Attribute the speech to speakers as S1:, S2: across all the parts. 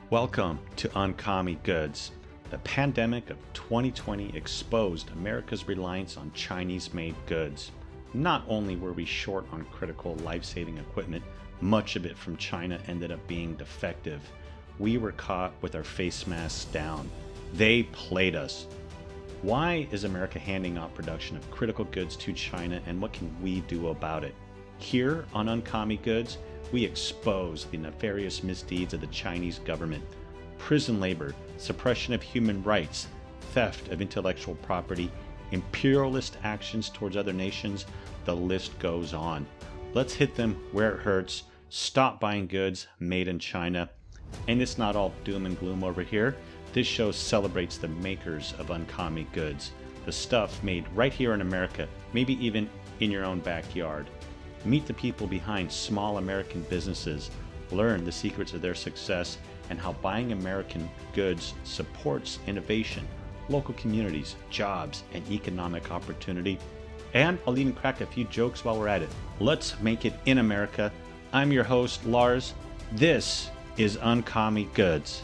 S1: Welcome to UnCommie Goods. The pandemic of 2020 exposed America's reliance on Chinese-made goods. Not only were we short on critical life-saving equipment, much of it from China ended up being defective. We were caught with our face masks down. They played us. Why is America handing out production of critical goods to China, and what can we do about it? Here on UnCommie Goods, we expose the nefarious misdeeds of the Chinese government: prison labor, suppression of human rights, theft of intellectual property, imperialist actions towards other nations. The list goes on. Let's hit them where it hurts. Stop buying goods made in China. And it's not all doom and gloom over here. This show celebrates the makers of UnCommie Goods, the stuff made right here in America, maybe even in your own backyard. Meet the people behind small American businesses, learn the secrets of their success, and how buying American goods supports innovation, local communities, jobs, and economic opportunity. And I'll even crack a few jokes while we're at it. Let's make it in America. I'm your host, Lars. This is UnCommie Goods.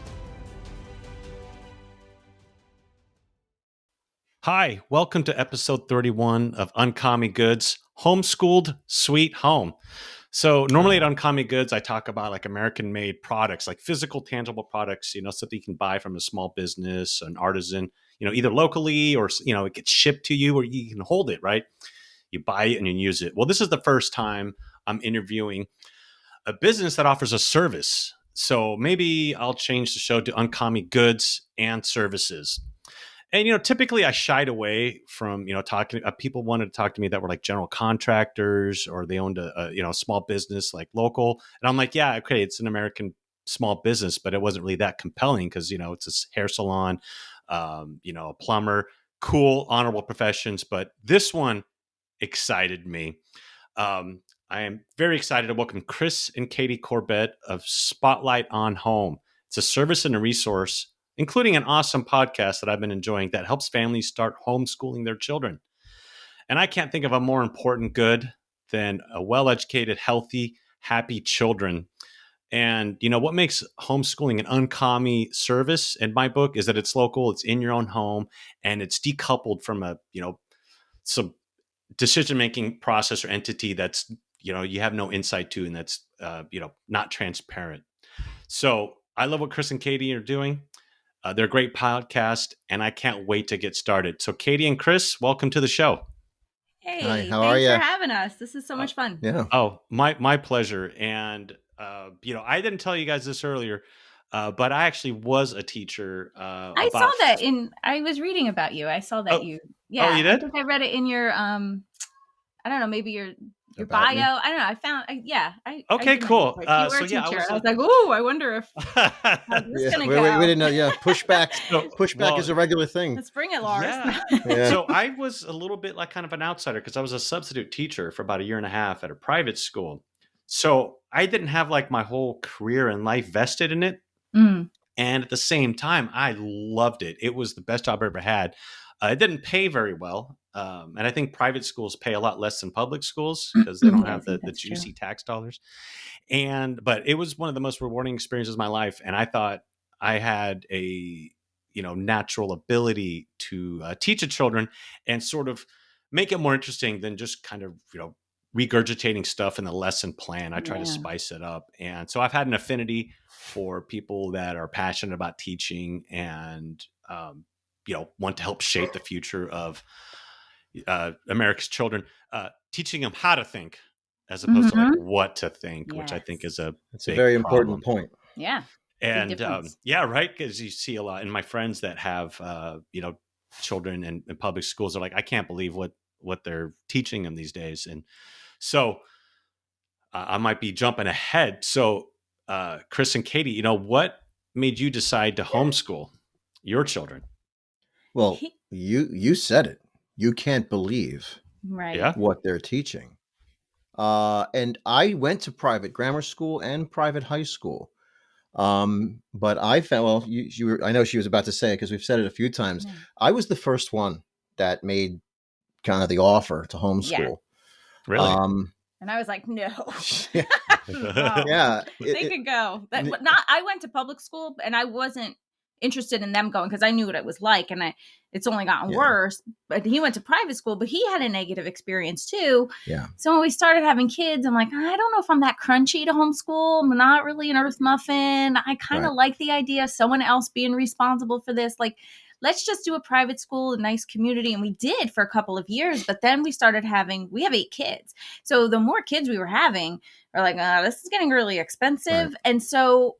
S1: Hi, welcome to episode 31 of UnCommie Goods, Homeschooled, Sweet Home. So normally at UnCommie Goods, I talk about like American-made products, like physical, tangible products, something you can buy from a small business, an artisan, either locally or, it gets shipped to you or you can hold it, right? You buy it and you use it. Well, this is the first time I'm interviewing a business that offers a service. So maybe I'll change the show to UnCommie Goods and Services. And, typically I shied away from, talking, people wanted to talk to me that were like general contractors or they owned a small business like local. And I'm like, yeah, okay, it's an American small business, but it wasn't really that compelling because, it's a hair salon, a plumber, cool, honorable professions. But this one excited me. I am very excited to welcome Chris and Katie Corbett of Spotlight on Home. It's a service and a resource, including an awesome podcast that I've been enjoying that helps families start homeschooling their children. And I can't think of a more important good than a well-educated, healthy, happy children. And, what makes homeschooling an uncommie service in my book is that it's local, it's in your own home, and it's decoupled from some decision-making process or entity that's, you have no insight to, and that's, not transparent. So I love what Chris and Katie are doing. They're a great podcast, and I can't wait to get started. So Katie and Chris, welcome to the show.
S2: Hey,
S3: hi, how are you?
S2: Thanks for having us. This is so much fun.
S3: Yeah.
S1: Oh, my pleasure. And, I didn't tell you guys this earlier, but I actually was a teacher.
S2: I saw that I was reading about you. I saw that
S1: you did?
S2: I think I read it in your, I don't know, maybe your bio. Me? I don't know. I found,
S1: okay, cool.
S2: You were a teacher. I was like, oh, I wonder if how's this going to go?
S3: We didn't know. Yeah. Pushback is a regular thing.
S2: Let's bring it, Lars.
S1: Yeah. So I was a little bit like kind of an outsider because I was a substitute teacher for about a year and a half at a private school. So I didn't have like my whole career and life vested in it. Mm. And at the same time, I loved it. It was the best job I ever had. It didn't pay very well. And I think private schools pay a lot less than public schools because they don't have the juicy tax dollars. But it was one of the most rewarding experiences of my life. And I thought I had a, natural ability to teach the children and sort of make it more interesting than just kind of, regurgitating stuff in the lesson plan. I try to spice it up. And so I've had an affinity for people that are passionate about teaching and, want to help shape the future of America's children, teaching them how to think as opposed to like what to think, which I think is
S3: it's a very important point.
S2: Yeah.
S1: And right. Because you see a lot, and my friends that have, children in public schools are like, I can't believe what they're teaching them these days. And so I might be jumping ahead. So Chris and Katie, what made you decide to homeschool your children?
S3: Well, you said it. You can't believe what they're teaching. And I went to private grammar school and private high school. But I found, I know she was about to say it because we've said it a few times. Yeah. I was the first one that made kind of the offer to homeschool.
S1: Yeah. Really?
S2: And I was like, no. No.
S3: Yeah.
S2: They could go. I went to public school and I wasn't interested in them going because I knew what it was like, and it's only gotten worse. But he went to private school, but he had a negative experience too.
S3: Yeah.
S2: So when we started having kids, I'm like, I don't know if I'm that crunchy to homeschool. I'm not really an earth muffin. I kind of like the idea of someone else being responsible for this. Like, let's just do a private school, a nice community. And we did for a couple of years, but then we have 8 kids. So the more kids we were having, we're like, this is getting really expensive. Right. And so,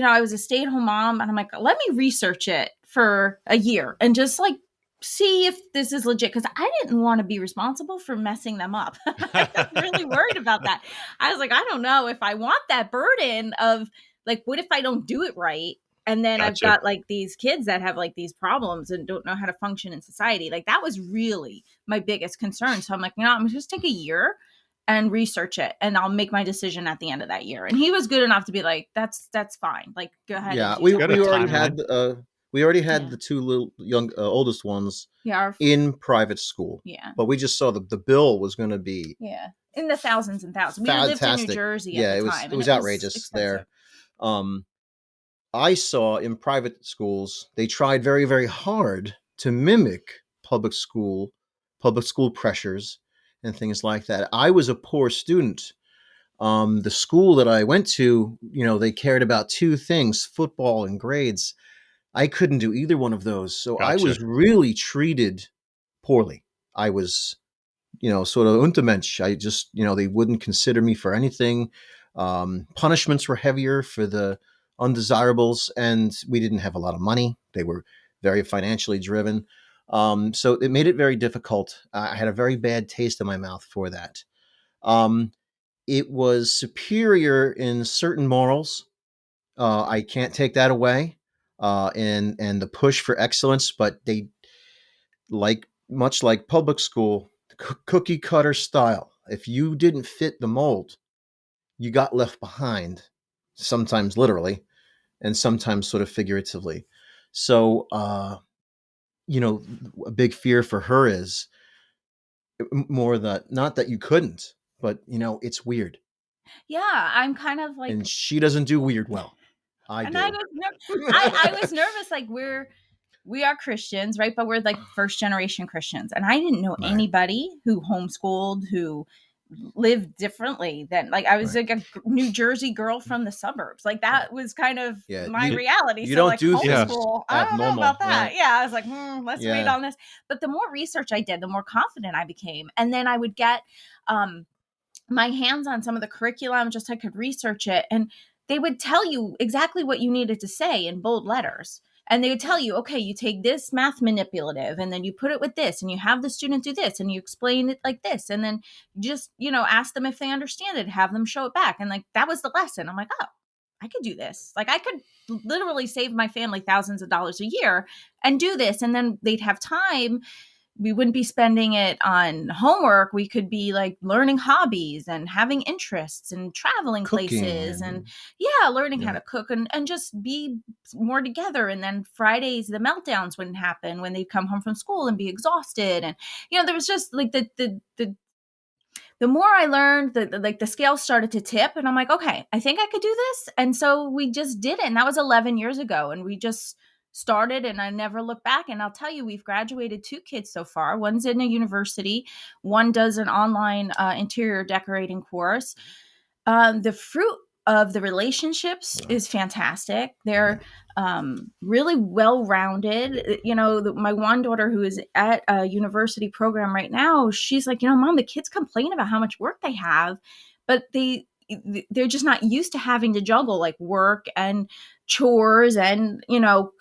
S2: I was a stay-at-home mom, and I'm like, let me research it for a year and just like see if this is legit, because I didn't want to be responsible for messing them up. I was really worried about that. I was like, I don't know if I want that burden of like, what if I don't do it right? And then I've got like these kids that have like these problems and don't know how to function in society. Like, that was really my biggest concern. So I'm like, I'm just take a year and research it, and I'll make my decision at the end of that year. And he was good enough to be like, that's fine. Like, go ahead.
S3: Yeah, we already had the 2 little young oldest ones in private school.
S2: Yeah,
S3: but we just saw the bill was going to be
S2: in the thousands and thousands.
S3: Fantastic.
S2: We lived in New Jersey at the time.
S3: It was outrageous there. I saw in private schools, they tried very, very hard to mimic public school pressures and things like that. I was a poor student. The school that I went to, they cared about 2 things, football and grades. I couldn't do either one of those. So I was really treated poorly. I was, sort of Untermensch. I just, they wouldn't consider me for anything. Punishments were heavier for the undesirables, and we didn't have a lot of money. They were very financially driven. So it made it very difficult. I had a very bad taste in my mouth for that. It was superior in certain morals. I can't take that away. And the push for excellence, but they, much like public school, cookie cutter style. If you didn't fit the mold, you got left behind, sometimes literally and sometimes sort of figuratively. So, a big fear for her is more that, not that you couldn't, but it's weird.
S2: Yeah, I'm kind of like,
S3: and she doesn't do weird well. I
S2: was nervous. Like, we are Christians, right? But we're like first generation Christians, and I didn't know anybody who homeschooled, who lived differently than, like, I was like a New Jersey girl from the suburbs. Like, that was kind of my reality.
S3: You don't like, do
S2: homeschool. I don't know about that. Right? Yeah, I was like, let's wait on this. But the more research I did, the more confident I became, and then I would get my hands on some of the curriculum, just so I could research it, and they would tell you exactly what you needed to say in bold letters. And they would tell you, okay, you take this math manipulative and then you put it with this and you have the student do this and you explain it like this. And then just, ask them if they understand it, have them show it back. And like, that was the lesson. I'm like, oh, I could do this. Like, I could literally save my family thousands of dollars a year and do this. And then they'd have time. We wouldn't be spending it on homework. We could be like learning hobbies and having interests and traveling places and learning how to cook and just be more together. And then Fridays, the meltdowns wouldn't happen when they'd come home from school and be exhausted. And, there was just like the more I learned, the scale started to tip, and I'm like, okay, I think I could do this. And so we just did it. And that was 11 years ago. And we just started, and I never looked back. And I'll tell you, we've graduated 2 kids so far. One's in a university. One does an online interior decorating course. The fruit of the relationships is fantastic. They're really well-rounded. My one daughter, who is at a university program right now, she's like, Mom, the kids complain about how much work they have, but they're just not used to having to juggle like work and chores and,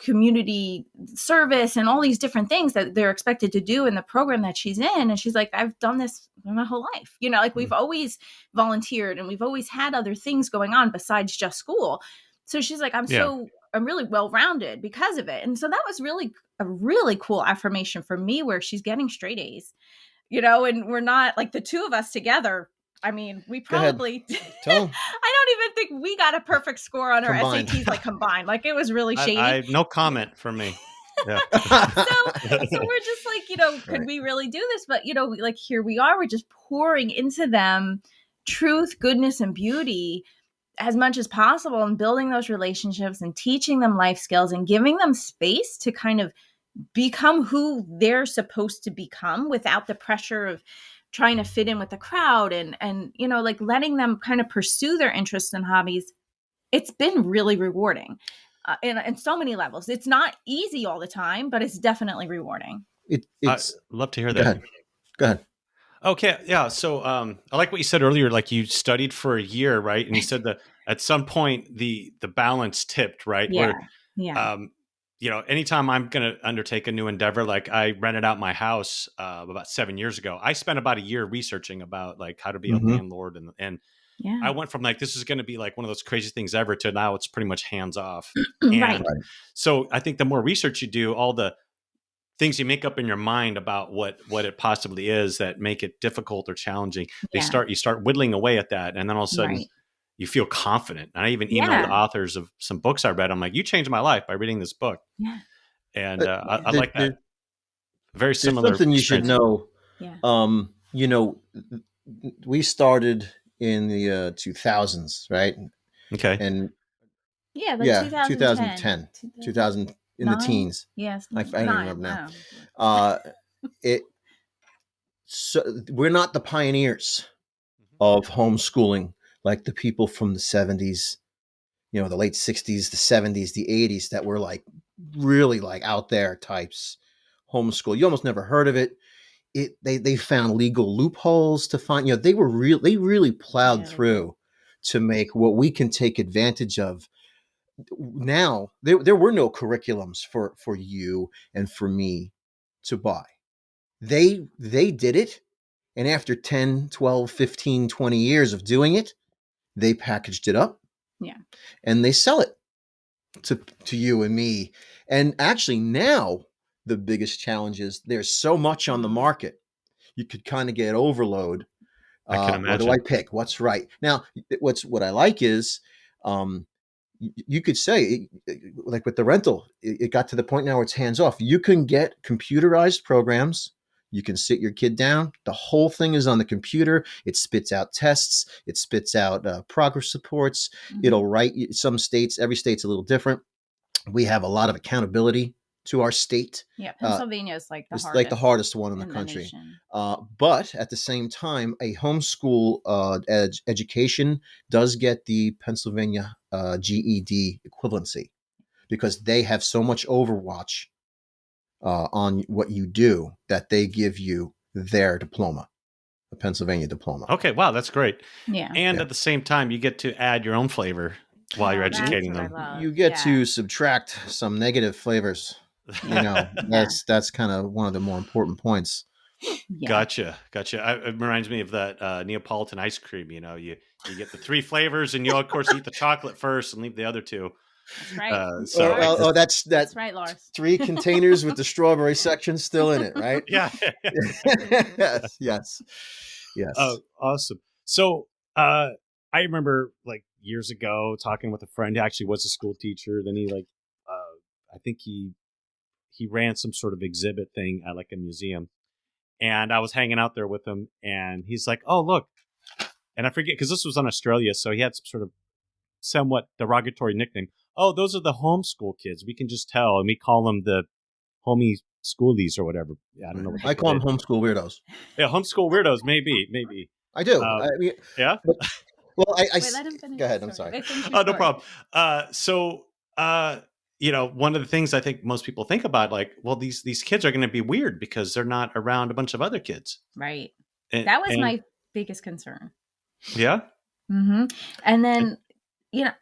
S2: community service and all these different things that they're expected to do in the program that she's in. And she's like, I've done this my whole life. We've always volunteered and we've always had other things going on besides just school. So she's like, I'm really well-rounded because of it. And so that was really a really cool affirmation for me, where she's getting straight A's, and we're not like the 2 of us together. I mean, we probably, I don't even think we got a perfect score on our SATs, like combined. Like, it was really shady.
S1: No comment from me. Yeah.
S2: so we're just like, could we really do this? But, like, here we are, we're just pouring into them truth, goodness, and beauty as much as possible, and building those relationships and teaching them life skills and giving them space to kind of become who they're supposed to become without the pressure of trying to fit in with the crowd, and you know, like letting them kind of pursue their interests and hobbies. It's been really rewarding in so many levels. It's not easy all the time, but it's definitely rewarding.
S3: It's
S1: love to hear that.
S3: Go ahead.
S1: Okay. Yeah. So I like what you said earlier, like you studied for a year, right? And you said that at some point the balance tipped, right?
S2: Yeah.
S1: Where, you know, anytime I'm going to undertake a new endeavor, like I rented out my house about 7 years ago. I spent about a year researching about like how to be a landlord. And I went from like, this is going to be like one of those crazy things ever to now it's pretty much hands off. And
S2: Right.
S1: so I think the more research you do, all the things you make up in your mind about what it possibly is that make it difficult or challenging, you start whittling away at that. And then all of a sudden you feel confident. And I even emailed the authors of some books I read. I'm like, you changed my life by reading this book. Yeah. And I like that. Very similar.
S3: There's something you should know.
S2: Yeah.
S3: You know, we started in the 2000s, right?
S1: Okay.
S3: And
S2: 2010.
S3: 2000 in the teens.
S2: Yes.
S3: I don't even remember now. So we're not the pioneers of homeschooling like the people from the 70s, you know, the late 60s, the 70s, the 80s that were like really like out there types homeschool. You almost never heard of it. They found legal loopholes to find, you know, they really plowed through to make what we can take advantage of. Now there were no curriculums for you and for me to buy. They did it. And after 10, 12, 15, 20 years of doing it, they packaged it up.
S2: Yeah.
S3: And they sell it to you and me. And actually now the biggest challenge is there's so much on the market. You could kind of get overload.
S1: I can imagine.
S3: What do I pick? What's right? Now, what I like is you could say, like with the rental, it got to the point now where it's hands off. You can get computerized programs. You can sit your kid down. The whole thing is on the computer. It spits out tests. It spits out progress reports. It'll write some states. Every state's a little different. We have a lot of accountability to our state.
S2: Yeah, Pennsylvania is like
S3: the hardest one in the country. But at the same time, a homeschool education does get the Pennsylvania GED equivalency because they have so much overwatch on what you do that they give you their diploma, a Pennsylvania diploma.
S1: Okay, wow, that's great.
S2: Yeah.
S1: And at the same time, you get to add your own flavor while you're educating them.
S3: You get to subtract some negative flavors. You know, that's kind of one of the more important points.
S2: Yeah.
S1: Gotcha. It reminds me of that Neapolitan ice cream. You know, you get the 3 flavors, and you of course eat the chocolate first and leave the other 2.
S2: That's right.
S3: That's
S2: right, Lars.
S3: 3 containers with the strawberry section still in it, right?
S1: Yeah.
S3: Yes.
S1: Awesome. So I remember like years ago talking with a friend who actually was a school teacher. Then he I think he ran some sort of exhibit thing at like a museum, and I was hanging out there with him, and he's like, "Oh, look," and I forget because this was in Australia, so he had some sort of somewhat derogatory nickname. Oh, those are the homeschool kids. We can just tell, and we call them the homie schoolies or whatever. Yeah, I don't know.
S3: I call them homeschool weirdos.
S1: Yeah, homeschool weirdos. Maybe.
S3: I do.
S1: Yeah.
S3: Well, I
S2: Wait, let him finish.
S3: Go ahead. I'm sorry.
S1: Oh, no problem. You know, one of the things I think most people think about, like, well, these kids are going to be weird because they're not around a bunch of other kids.
S2: Right. That was my biggest concern.
S1: Yeah.
S2: Mm-hmm. And then, you know,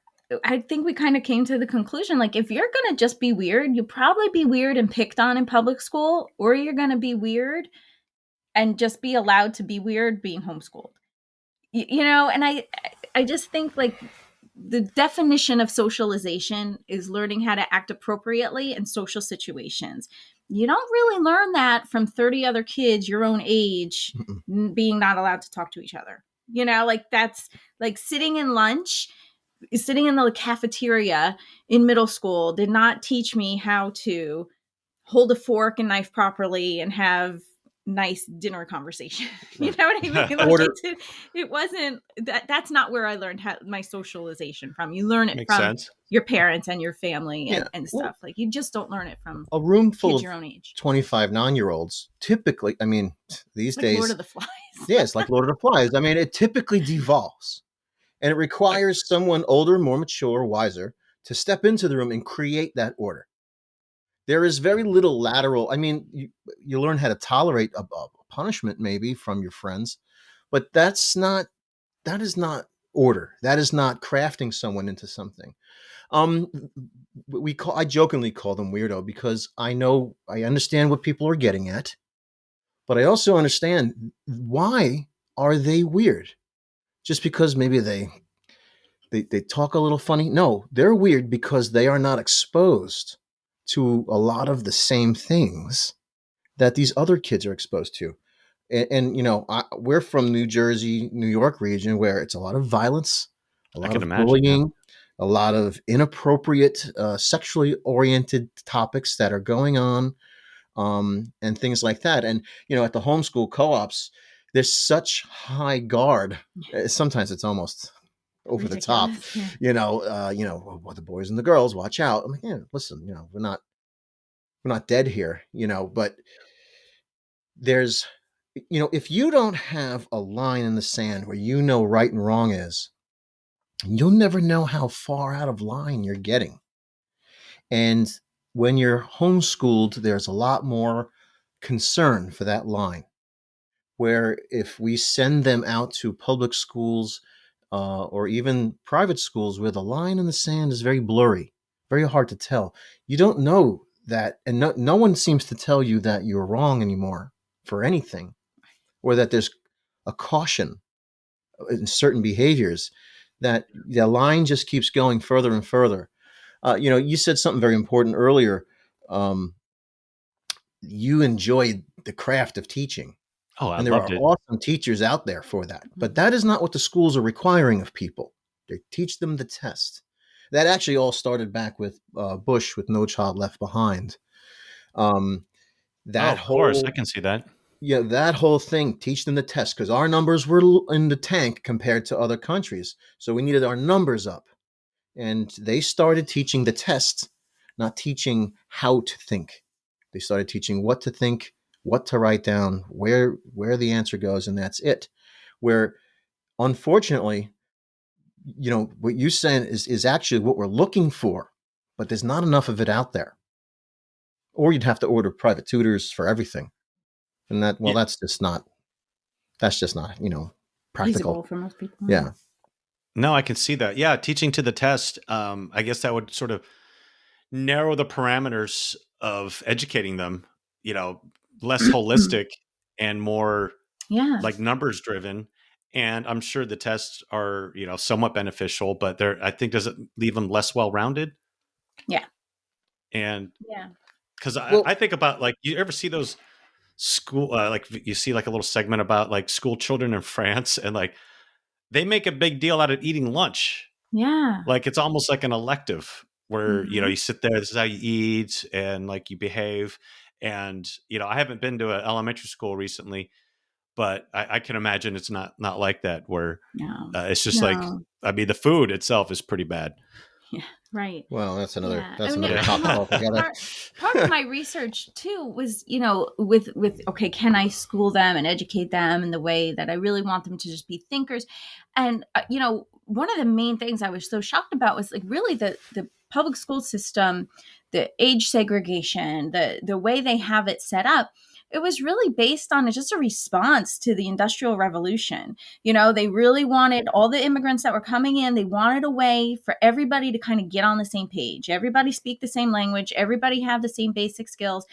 S2: I think we kind of came to the conclusion, like, if you're going to just be weird, you'll probably be weird and picked on in public school, or you're going to be weird and just be allowed to be weird being homeschooled. You know, and I just think, like, the definition of socialization is learning how to act appropriately in social situations. You don't really learn that from 30 other kids your own age being not allowed to talk to each other. You know, like, that's like sitting in the cafeteria in middle school did not teach me how to hold a fork and knife properly and have nice dinner conversation. You know what I mean? Like it wasn't that's not where I learned my socialization from. You learn it
S1: Makes
S2: from
S1: sense.
S2: your parents and your family and stuff. Like you just don't learn it from
S3: a room full
S2: kids
S3: of
S2: your own age.
S3: 25 9-year-olds. Typically, I mean, these
S2: like
S3: days,
S2: Lord of the Flies.
S3: Yeah, it's like Lord of the Flies. I mean, it typically devolves, and it requires someone older, more mature, wiser to step into the room and create that order. There is very little lateral. I mean, you learn how to tolerate a punishment maybe from your friends, but that is not order. That is not crafting someone into something. I jokingly call them weirdo because I understand what people are getting at, but I also understand why are they weird? Just because maybe they talk a little funny? No, they're weird because they are not exposed to a lot of the same things that these other kids are exposed to. And we're from New Jersey, New York region where it's a lot of violence, a lot of bullying, a lot of inappropriate, sexually oriented topics that are going on, and things like that. And, at the homeschool co-ops, there's such high guard. Sometimes it's almost over the top, well, the boys and the girls, watch out. I'm like, listen, we're not dead here, but there's, if you don't have a line in the sand where right and wrong is, you'll never know how far out of line you're getting. And when you're homeschooled, there's a lot more concern for that line, where if we send them out to public schools, or even private schools where the line in the sand is very blurry, very hard to tell. You don't know that, and no one seems to tell you that you're wrong anymore for anything, or that there's a caution in certain behaviors, that the line just keeps going further and further. You said something very important earlier. You enjoyed the craft of teaching.
S1: Oh, I
S3: and there
S1: loved
S3: are
S1: it.
S3: awesome teachers out there for that. But that is not what the schools are requiring of people. They teach them the test. That actually all started back with Bush with No Child Left Behind. Of
S1: course, I can see that.
S3: Yeah, that whole thing, teach them the test, because our numbers were in the tank compared to other countries. So we needed our numbers up. And they started teaching the test, not teaching how to think. They started teaching what to think, what to write down, where the answer goes, and that's it. Where, unfortunately, what you said is actually what we're looking for, but there's not enough of it out there. Or you'd have to order private tutors for everything, and that's just not practical
S2: feasible for most people.
S3: Yeah.
S1: No, I can see that. Yeah, teaching to the test. I guess that would sort of narrow the parameters of educating them. Less holistic and more like numbers driven. And I'm sure the tests are, somewhat beneficial, but I think, does it leave them less well-rounded?
S2: Yeah.
S1: And because I think about, like, you ever see those school, like you see like a little segment about like school children in France, and like they make a big deal out of eating lunch.
S2: Yeah.
S1: Like it's almost like an elective where, you sit there, this is how you eat, and like you behave. And, I haven't been to an elementary school recently, but I can imagine it's not like that, where it's just like, I mean, the food itself is pretty bad.
S2: Yeah, right.
S3: Well, that's another topic altogether.
S2: Part of my research too was, with okay, can I school them and educate them in the way that I really want them to just be thinkers? And one of the main things I was so shocked about was like really the public school system, the age segregation, the way they have it set up. It was really based on just a response to the Industrial Revolution. They really wanted all the immigrants that were coming in. They wanted a way for everybody to kind of get on the same page. Everybody speak the same language. Everybody have the same basic skills.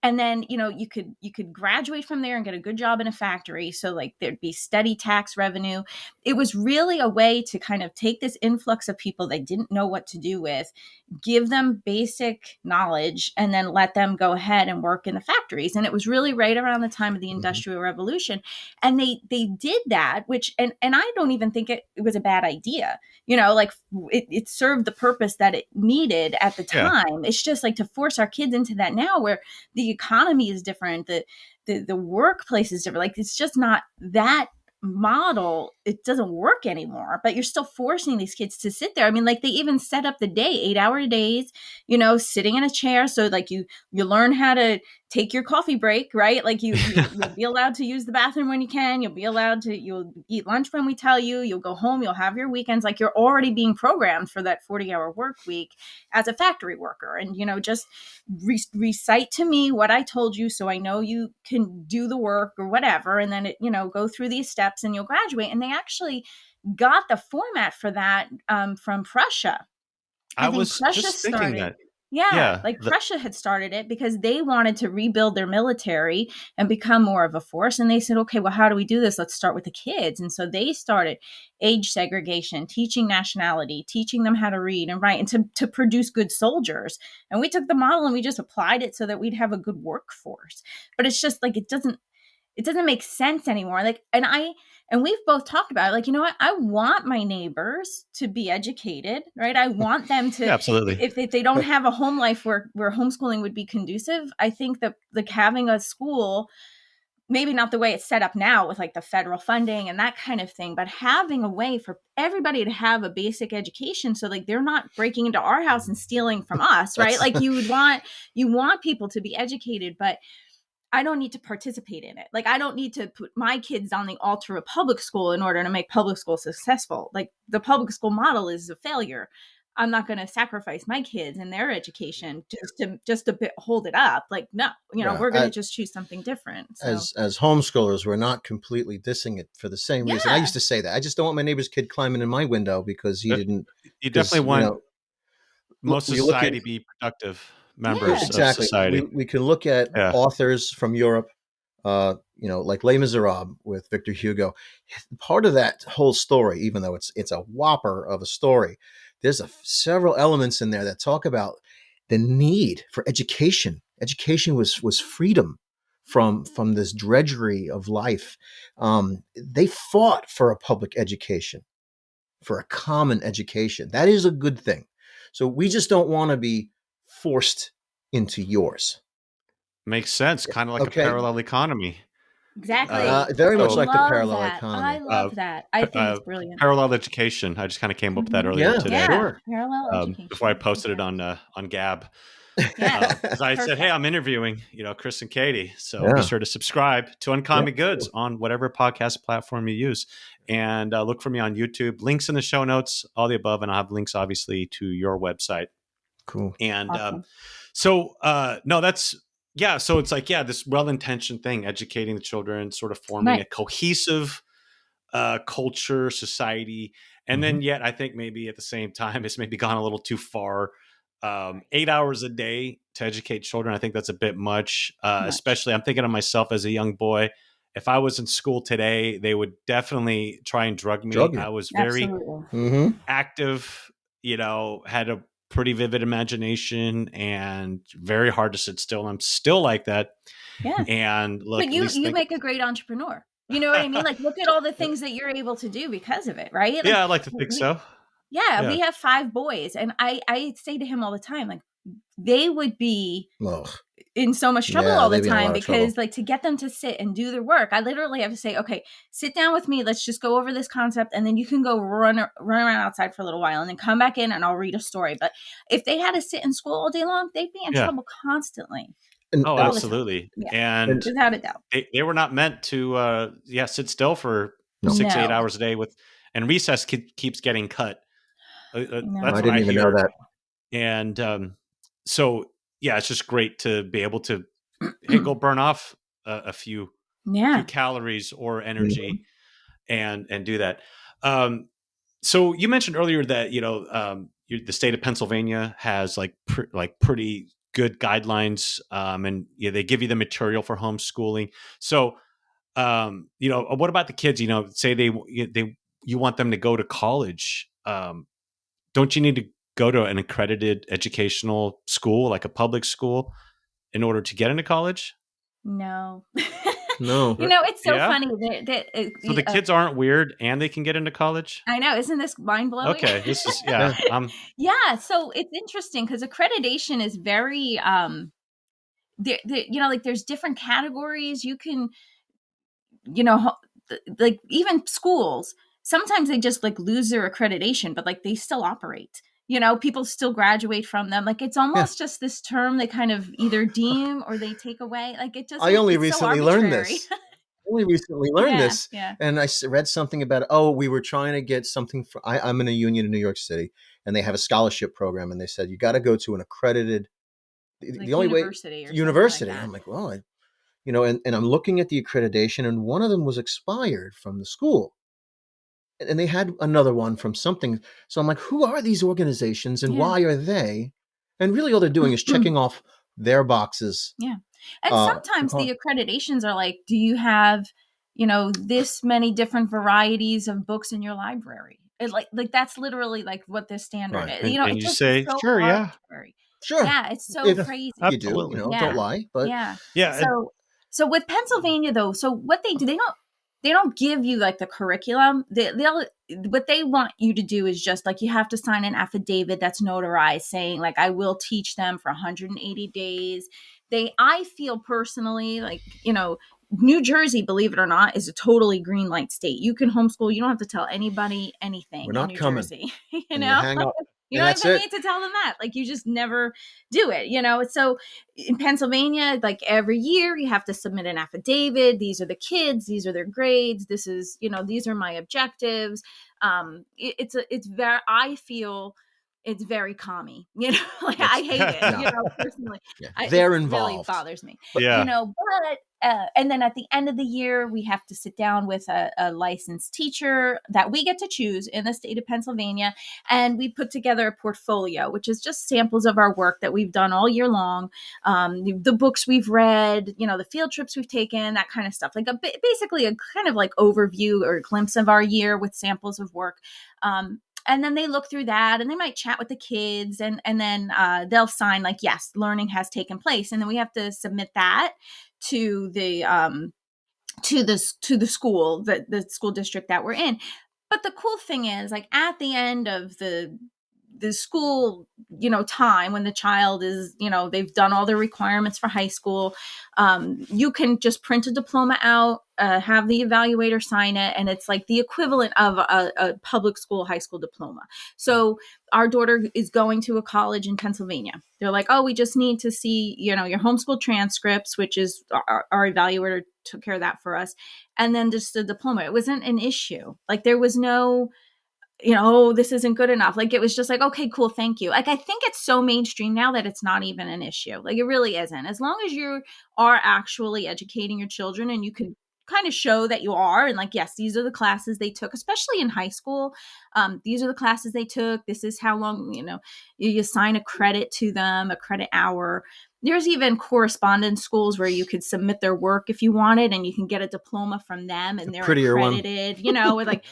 S2: And then, you could graduate from there and get a good job in a factory. So like there'd be steady tax revenue. It was really a way to kind of take this influx of people they didn't know what to do with, give them basic knowledge, and then let them go ahead and work in the factories. And it was really right around the time of the Industrial Revolution. And they did that, which, and I don't even think it was a bad idea. Like it served the purpose that it needed at the time. Yeah. It's just like to force our kids into that now, where the economy is different. The workplace is different. Like, it's just not that model. It doesn't work anymore, but you're still forcing these kids to sit there. I mean, like, they even set up the day, 8-hour days, sitting in a chair. So like you learn how to take your coffee break, right? Like you'll be allowed to use the bathroom when you can. You'll eat lunch when we tell you. You'll go home. You'll have your weekends. Like, you're already being programmed for that 40-hour work week as a factory worker. And, just recite to me what I told you so I know you can do the work or whatever. And then, go through these steps and you'll graduate. And they actually got the format for that from Prussia.
S1: I was Prussia just thinking that.
S2: Yeah, Prussia had started it because they wanted to rebuild their military and become more of a force. And they said, okay, well, how do we do this? Let's start with the kids. And so they started age segregation, teaching nationality, teaching them how to read and write, and to produce good soldiers. And we took the model and we just applied it so that we'd have a good workforce. But it's just like, it doesn't make sense anymore. Like, and we've both talked about it. Like, you know what? I want my neighbors to be educated, right? I want them to,
S1: absolutely.
S2: If they don't have a home life where homeschooling would be conducive, I think that like having a school, maybe not the way it's set up now with like the federal funding and that kind of thing, but having a way for everybody to have a basic education. So like they're not breaking into our house and stealing from us, right? Like you want people to be educated, but I don't need to participate in it. Like, I don't need to put my kids on the altar of public school in order to make public school successful. Like, the public school model is a failure. I'm not going to sacrifice my kids and their education just to hold it up. Like, no, we're going to just choose something different. So.
S3: As homeschoolers, we're not completely dissing it for the same reason. I used to say that. I just don't want my neighbor's kid climbing in my window because he didn't.
S1: You definitely want most of society be productive members of society.
S3: We can look at authors from Europe, like Les Miserables with Victor Hugo. Part of that whole story, even though it's a whopper of a story, there's several elements in there that talk about the need for education. Education was freedom from this drudgery of life. They fought for a public education, for a common education. That is a good thing. So we just don't want to be forced into yours.
S1: Makes sense. Kind of like a parallel economy.
S2: Exactly.
S3: Very much like the parallel economy.
S2: I love that. I think it's brilliant.
S1: Parallel education. I just kind of came up with that earlier today.
S3: Sure.
S2: Parallel education.
S1: Before I posted it on Gab. As I said, hey, I'm interviewing, Chris and Katie. So be sure to subscribe to UnCommie Goods on whatever podcast platform you use. And look for me on YouTube. Links in the show notes, all the above. And I'll have links, obviously, to your website.
S3: Cool.
S1: And so it's like, this well-intentioned thing, educating the children, sort of forming a cohesive culture, society. And then yet I think maybe at the same time, it's maybe gone a little too far. 8 hours a day to educate children. I think that's a bit much, especially I'm thinking of myself as a young boy. If I was in school today, they would definitely try and drug me. I was very active, had a pretty vivid imagination and very hard to sit still. I'm still like that.
S2: Yeah.
S1: And look,
S2: but you make a great entrepreneur. You know what I mean? Like, look at all the things that you're able to do because of it, right? Like,
S1: I like to think so.
S2: Yeah, we have 5 boys. And I say to him all the time, like, they would be in so much trouble all the time because like to get them to sit and do their work, I literally have to say, okay, sit down with me. Let's just go over this concept. And then you can go run around outside for a little while and then come back in and I'll read a story. But if they had to sit in school all day long, they'd be in trouble constantly.
S1: Absolutely. And
S2: without a doubt,
S1: they were not meant to, sit still for 6 to 8 hours a day and recess keeps getting cut. That's
S3: I didn't even know that.
S1: And so, it's just great to be able to go burn off a few calories or energy and do that. So you mentioned earlier that, the state of Pennsylvania has pretty good guidelines and they give you the material for homeschooling. So, what about the kids, say you want them to go to college. Don't you need to go to an accredited educational school, like a public school, in order to get into college?
S2: No.
S3: No.
S2: It's so funny
S1: so the kids aren't weird and they can get into college?
S2: I know. Isn't this mind-blowing?
S1: Okay. This is,
S2: so it's interesting because accreditation is very, like there's different categories you can, like even schools, sometimes they just like lose their accreditation, but like they still operate. People still graduate from them. Like it's almost just this term they kind of either deem or they take away. Like it just,
S3: I only
S2: it's
S3: recently
S2: so
S3: learned this.
S2: Yeah.
S3: And I read something about, we were trying to get something for, I'm in a union in New York City, and they have a scholarship program, and they said, you got to go to an accredited,
S2: like
S3: the only university.
S2: Like
S3: I'm like, well, and I'm looking at the accreditation, and one of them was expired from the school. And they had another one from something. So I'm like, who are these organizations and why are they? And really all they're doing is checking off their boxes.
S2: Yeah. And sometimes the accreditations are like, do you have, this many different varieties of books in your library? It like that's literally like what the standard is.
S1: And
S2: it's
S1: you
S2: just
S1: say,
S2: so
S1: sure,
S2: arbitrary.
S3: Sure.
S2: Yeah, it's so crazy.
S3: You do, don't lie. But
S2: yeah. So with Pennsylvania though, so what they do, they don't give you like the curriculum. They'll what they want you to do is just like you have to sign an affidavit that's notarized saying like I will teach them for 180 days. I feel personally like, New Jersey, believe it or not, is a totally green light state. You can homeschool. You don't have to tell anybody anything.
S3: We're not
S2: in New
S3: coming.
S2: Jersey.
S3: You hang up.
S2: You don't even need to tell them that. Like you just never do it, So in Pennsylvania, like every year you have to submit an affidavit. These are the kids. These are their grades. This is, these are my objectives. I feel it's very commie, like I hate it, personally.
S3: They're
S2: it
S3: involved.
S2: Really bothers me.
S1: But,
S2: and then at the end of the year, we have to sit down with a licensed teacher that we get to choose in the state of Pennsylvania. And we put together a portfolio, which is just samples of our work that we've done all year long. The books we've read, the field trips we've taken, that kind of stuff, like basically a kind of like overview or glimpse of our year with samples of work. And then they look through that and they might chat with the kids and then they'll sign like, yes, learning has taken place. And then we have to submit that to the school, the school district that we're in. But the cool thing is like at the end of the school, time when the child is, they've done all the requirements for high school, you can just print a diploma out, have the evaluator sign it. And it's like the equivalent of a public school high school diploma. So our daughter is going to a college in Pennsylvania. They're like, oh, we just need to see, your homeschool transcripts, which is our evaluator took care of that for us. And then just a diploma. It wasn't an issue. Like there was no, this isn't good enough. Like it was just like, okay, cool. Thank you. Like, I think it's so mainstream now that it's not even an issue. Like it really isn't. As long as you are actually educating your children and you can kind of show that you are. And like, yes, these are the classes they took, especially in high school. These are the classes they took. This is how long, you assign a credit to them, a credit hour. There's even correspondence schools where you could submit their work if you wanted and you can get a diploma from them and they're accredited, with like,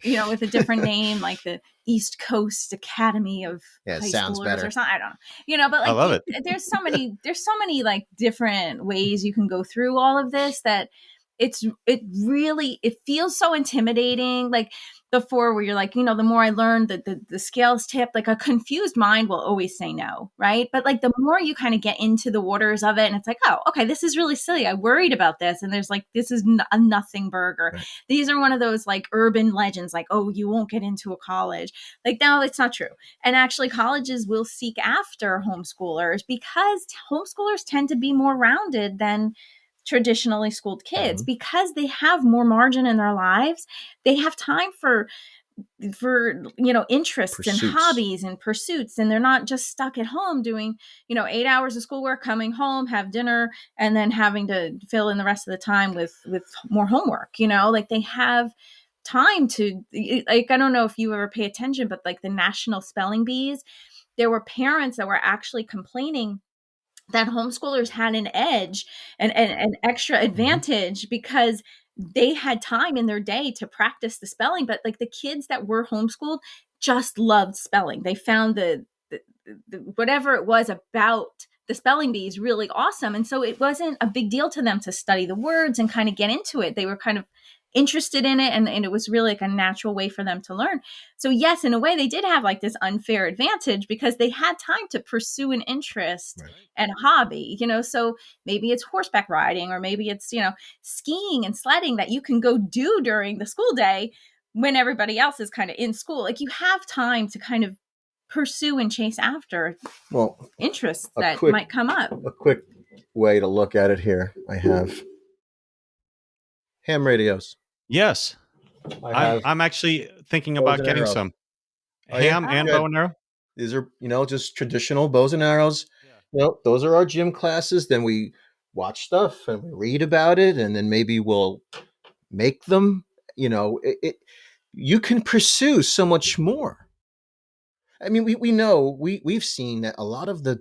S2: with a different name, like the East Coast Academy of High Schoolers or something. I don't know, but like,
S1: I love it.
S2: There's so many like different ways you can go through all of this that it feels so intimidating. Like before where you're like, the more I learn the scales tip, like a confused mind will always say no. Right. But like the more you kind of get into the waters of it and it's like, oh, okay, this is really silly. I worried about this. And there's like, this is a nothing burger. Right. These are one of those like urban legends, like, oh, you won't get into a college. Like, no, it's not true. And actually colleges will seek after homeschoolers because homeschoolers tend to be more rounded than traditionally schooled kids because they have more margin in their lives. They have time for interests and hobbies and pursuits, and they're not just stuck at home doing 8 hours of schoolwork, coming home, have dinner, and then having to fill in the rest of the time with more homework. Like they have time to, like, I don't know if you ever pay attention, but like the national spelling bees, there were parents that were actually complaining that homeschoolers had an edge and an extra advantage because they had time in their day to practice the spelling. But like the kids that were homeschooled just loved spelling. They found the whatever it was about the spelling bees really awesome. And so it wasn't a big deal to them to study the words and kind of get into it. They were kind of interested in it, and it was really like a natural way for them to learn. So yes, in a way they did have like this unfair advantage because they had time to pursue an interest and hobby, so maybe it's horseback riding, or maybe it's, skiing and sledding that you can go do during the school day when everybody else is kind of in school. Like you have time to kind of pursue and chase after interests that might come up.
S3: A quick way to look at it here. I have ham radios.
S1: Yes. I'm actually thinking about getting
S3: arrows.
S1: Some ham and bow and arrow.
S3: These are, just traditional bows and arrows. Yeah. Those are our gym classes. Then we watch stuff and we read about it, and then maybe we'll make them. You can pursue so much more. I mean, we know, we've seen that a lot of the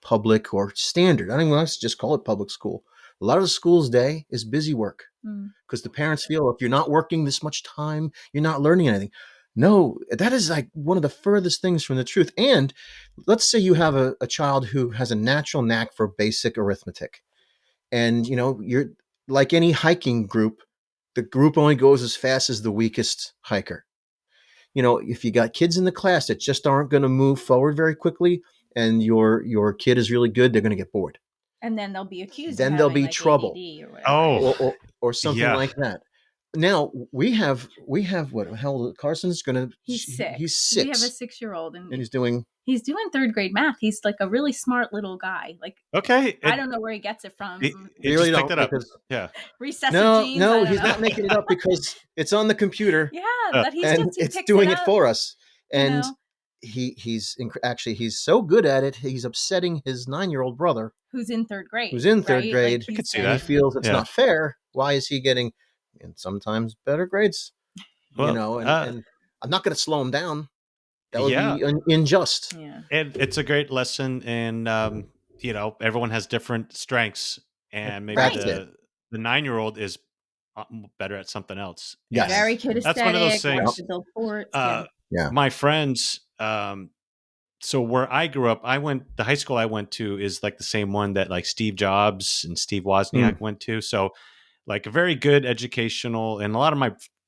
S3: public or standard, I don't even want to just call it public school, a lot of the school's day is busy work because the parents feel if you're not working this much time, you're not learning anything. No, that is like one of the furthest things from the truth. And let's say you have a child who has a natural knack for basic arithmetic. And, you're like any hiking group, the group only goes as fast as the weakest hiker. If you got kids in the class that just aren't going to move forward very quickly, and your kid is really good, they're going to get bored.
S2: And then they'll be accused.
S3: Then there'll be like trouble. Or something like that. Now we have what the hell? Carson's gonna.
S2: He's 6.
S3: He's 6.
S2: We have a 6-year-old, and
S3: he's doing
S2: 3rd grade math. He's like a really smart little guy. Like I don't know where he gets it from.
S3: He really
S1: picked it up.
S2: Recessive genes.
S3: No, he's not making it up because it's on the computer.
S2: Yeah, but
S3: it's doing it for us. And he's so good at it. He's upsetting his 9-year-old brother,
S2: who's in 3rd grade.
S3: Like
S1: I could see that.
S3: He feels it's not fair. Why is he getting? And sometimes better grades, and I'm not going to slow him down. That would be unjust.
S1: Yeah. And it's a great lesson. And, everyone has different strengths, and maybe the 9-year-old is better at something else.
S2: Yes. Very kinesthetic.
S1: That's one of those things. My friends, so where I grew up, the high school I went to is like the same one that like Steve Jobs and Steve Wozniak went to. So like a very good educational, and a lot of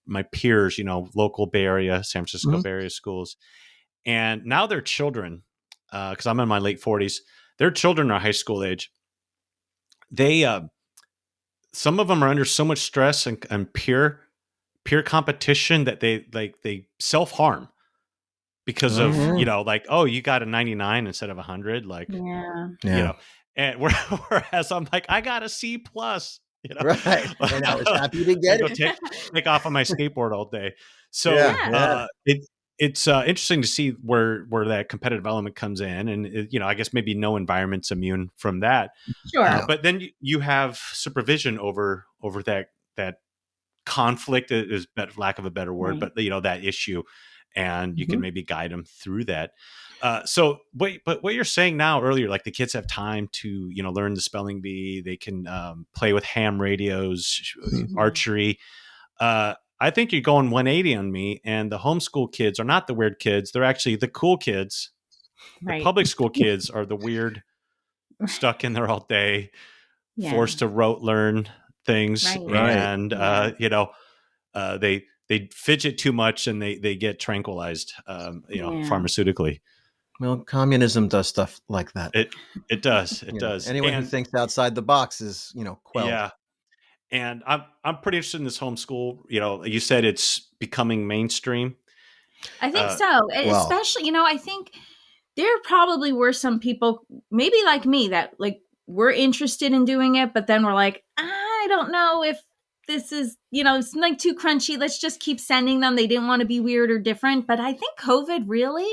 S1: my peers, local Bay Area, San Francisco Bay Area schools. And now their children, because I'm in my late 40s, their children are high school age. They, some of them are under so much stress and peer competition that they self-harm because of, you got a 99 instead of 100. And whereas I'm like, I got a C+.
S3: Right. And I was happy to get
S1: it. Take off on my skateboard all day. So it's interesting to see where that competitive element comes in. And, I guess maybe no environment's immune from that.
S2: Sure.
S1: But then you have supervision over that conflict, is lack of a better word, but, that issue. And you can maybe guide them through that. But what you're saying now earlier, like the kids have time to, learn the spelling bee, they can play with ham radios, archery. I think you're going 180 on me, and the homeschool kids are not the weird kids. They're actually the cool kids. Right. The public school kids are the weird, stuck in there all day, forced to rote learn things. Right. And, they fidget too much, and they get tranquilized, pharmaceutically.
S3: Well, communism does stuff like that.
S1: It does. It does.
S3: Anyone who thinks outside the box is, quelled.
S1: Yeah. And I'm pretty interested in this homeschool. You said it's becoming mainstream.
S2: I think so. Especially, I think there probably were some people, maybe like me, that like were interested in doing it, but then we're like, I don't know if this is, it's like too crunchy. Let's just keep sending them. They didn't want to be weird or different. But I think COVID really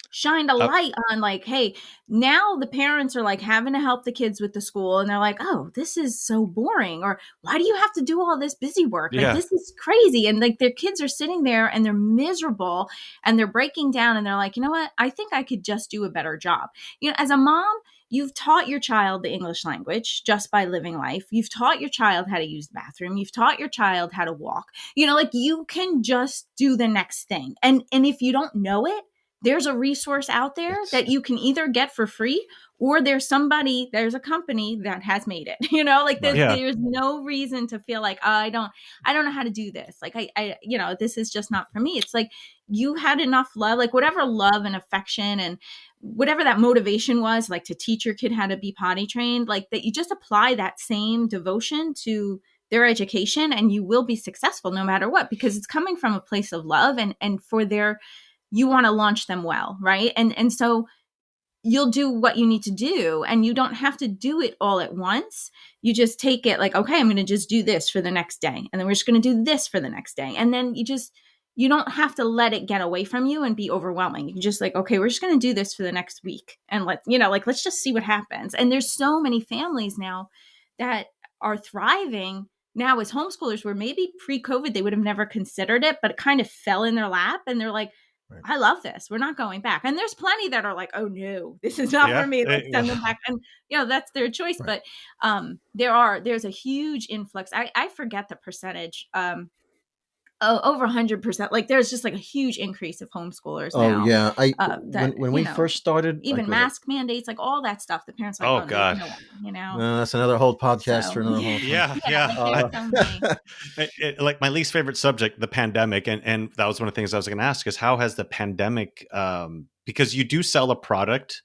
S2: shined a light on like, hey, now the parents are like having to help the kids with the school, and they're like, oh, this is so boring, or why do you have to do all this busy work? Like this is crazy. And like their kids are sitting there and they're miserable and they're breaking down, and they're like, you know what? I think I could just do a better job. As a mom, you've taught your child the English language just by living life. You've taught your child how to use the bathroom. You've taught your child how to walk. Like you can just do the next thing. And if you don't know it, there's a resource out there that you can either get for free, or there's a company that has made it, like there's no reason to feel like, oh, I don't know how to do this. Like I this is just not for me. It's like you had enough love, like whatever love and affection and whatever that motivation was, like to teach your kid how to be potty trained, like that you just apply that same devotion to their education and you will be successful no matter what, because it's coming from a place of love and for you want to launch them well. Right. And so you'll do what you need to do, and you don't have to do it all at once. You just take it like, okay, I'm going to just do this for the next day. And then we're just going to do this for the next day. And then you don't have to let it get away from you and be overwhelming. You can just like, okay, we're just going to do this for the next week. And let's just see what happens. And there's so many families now that are thriving now as homeschoolers, where maybe pre-COVID, they would have never considered it, but it kind of fell in their lap and they're like, right, I love this. We're not going back. And there's plenty that are like, oh no, this is not for me. Let's send them back. And that's their choice. Right. But there's a huge influx. I forget the percentage. Over 100%. Like there's just like a huge increase of homeschoolers now.
S3: Oh yeah. When we first started,
S2: even mask mandates, like all that stuff, the parents are like,
S1: oh God,
S3: that's another whole podcast for another whole
S1: time. Like my least favorite subject, the pandemic. And that was one of the things I was going to ask is how has the pandemic, because you do sell a product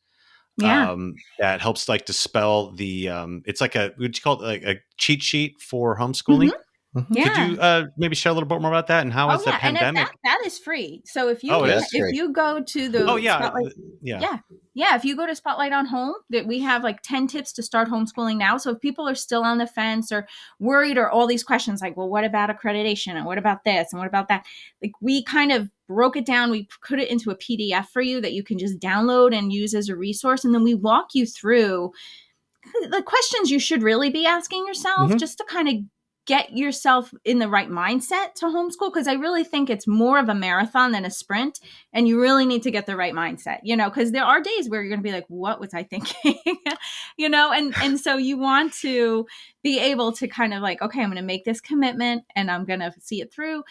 S1: that helps like dispel the, it's like would you call it like a cheat sheet for homeschooling? Mm-hmm. Mm-hmm. Yeah. Could you maybe share a little bit more about that and how is the pandemic?
S2: And that is free. So if you go to the Spotlight, if you go to Spotlight on Home, that we have like 10 tips to start homeschooling now. So if people are still on the fence or worried or all these questions like, well, what about accreditation and what about this and what about that? Like we kind of broke it down. We put it into a PDF for you that you can just download and use as a resource. And then we walk you through the questions you should really be asking yourself, just to kind of get yourself in the right mindset to homeschool. Because I really think it's more of a marathon than a sprint. And you really need to get the right mindset, because there are days where you're going to be like, what was I thinking? And so you want to be able to kind of like, okay, I'm going to make this commitment and I'm going to see it through.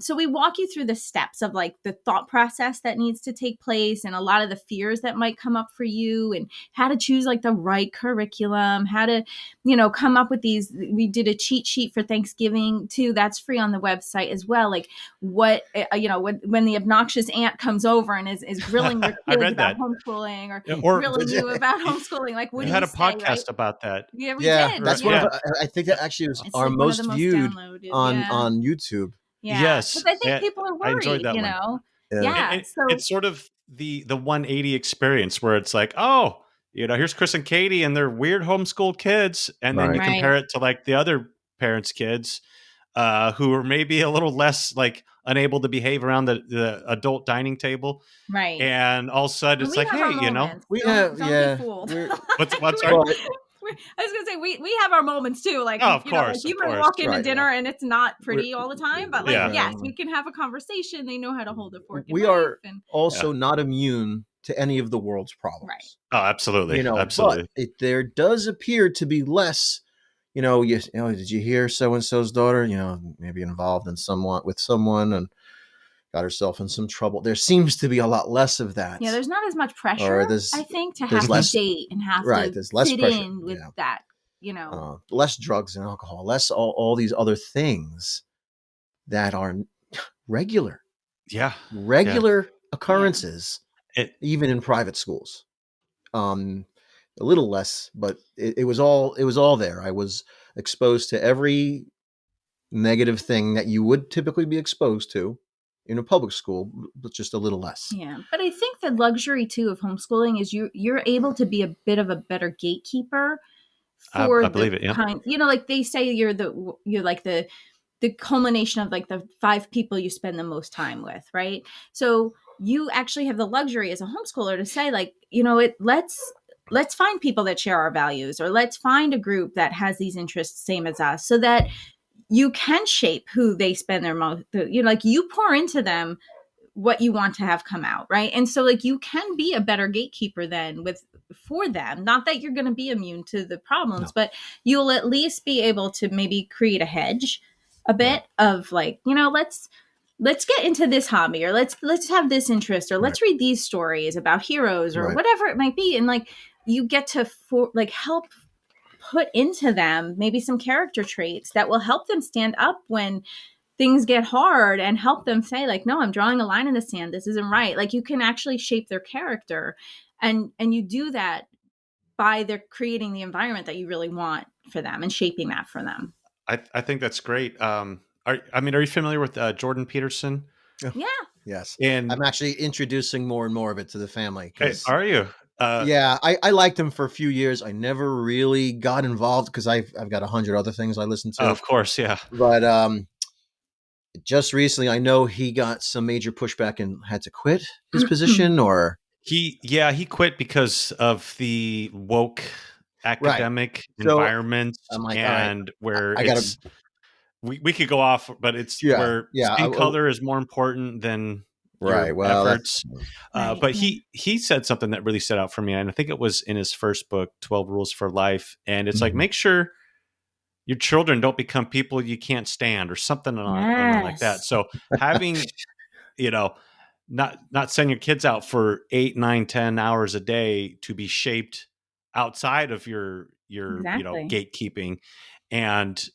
S2: So we walk you through the steps of like the thought process that needs to take place and a lot of the fears that might come up for you and how to choose like the right curriculum, how to, come up with these. We did a cheat sheet for Thanksgiving too. That's free on the website as well. Like what, when the obnoxious aunt comes over and is grilling your kids about homeschooling or grilling you about homeschooling. Like what do you had
S1: a podcast about that.
S2: Yeah, we did.
S3: That's one of I think that actually was our like most viewed on YouTube.
S2: Yeah.
S1: Yes.
S2: Because I think people are worried,
S1: I enjoyed that one. Yeah. So it's sort of the 180 experience where it's like, oh, here's Chris and Katie and their weird homeschooled kids. And then you compare it to like the other parents' kids who are maybe a little less like unable to behave around the adult dining table.
S2: Right.
S1: And all of a sudden it's like, hey,
S2: don't be fooled.
S1: What's sorry?
S2: I was gonna say we have our moments too. Like,
S1: of course,
S2: you might walk into dinner and it's not pretty all the time, but like, yes, we can have a conversation. They know how to hold a fork.
S3: We are also not immune to any of the world's problems.
S2: Right.
S1: Oh, absolutely, absolutely.
S3: But there does appear to be less. Did you hear so and so's daughter? Maybe involved in with someone and got herself in some trouble. There seems to be a lot less of that.
S2: Yeah, there's not as much pressure, I think, to have to date and have to
S3: less
S2: fit
S3: pressure,
S2: in with that,
S3: less drugs and alcohol, less all these other things that are regular.
S1: Yeah.
S3: Regular occurrences, even in private schools. A little less, but it was all there. I was exposed to every negative thing that you would typically be exposed to in a public school, but just a little less.
S2: Yeah. But I think the luxury too of homeschooling is you're able to be a bit of a better gatekeeper for
S1: I believe it. Yeah.
S2: Like they say you're like the culmination of like the 5 people you spend the most time with. Right. So you actually have the luxury as a homeschooler to say like, let's find people that share our values, or let's find a group that has these interests same as us, so that you can shape who they spend their most, like you pour into them what you want to have come out. Right. And so like you can be a better gatekeeper then for them, not that you're going to be immune to the problems, but you'll at least be able to maybe create a hedge a bit of like, let's get into this hobby, or let's have this interest, or let's read these stories about heroes, or whatever it might be. And like, you get to help put into them maybe some character traits that will help them stand up when things get hard, and help them say like, no, I'm drawing a line in the sand. This isn't right. Like, you can actually shape their character, and you do that by their creating the environment that you really want for them and shaping that for them.
S1: I think that's great. Are you familiar with Jordan Peterson?
S2: Yeah.
S3: Yes.
S1: And
S3: I'm actually introducing more and more of it to the family.
S1: Hey, are you?
S3: Yeah, I liked him for a few years. I never really got involved because I've got 100 other things I listen to.
S1: Of course, yeah.
S3: But just recently, I know he got some major pushback and had to quit his position, or
S1: he quit because of the woke academic environment, and where we could go off, but it's where skin color is more important than your efforts. But he said something that really stood out for me, and I think it was in his first book, 12 Rules for Life, and it's like, make sure your children don't become people you can't stand, or something like that. So having, not send your kids out for 8, 9, 10 hours a day to be shaped outside of your gatekeeping, and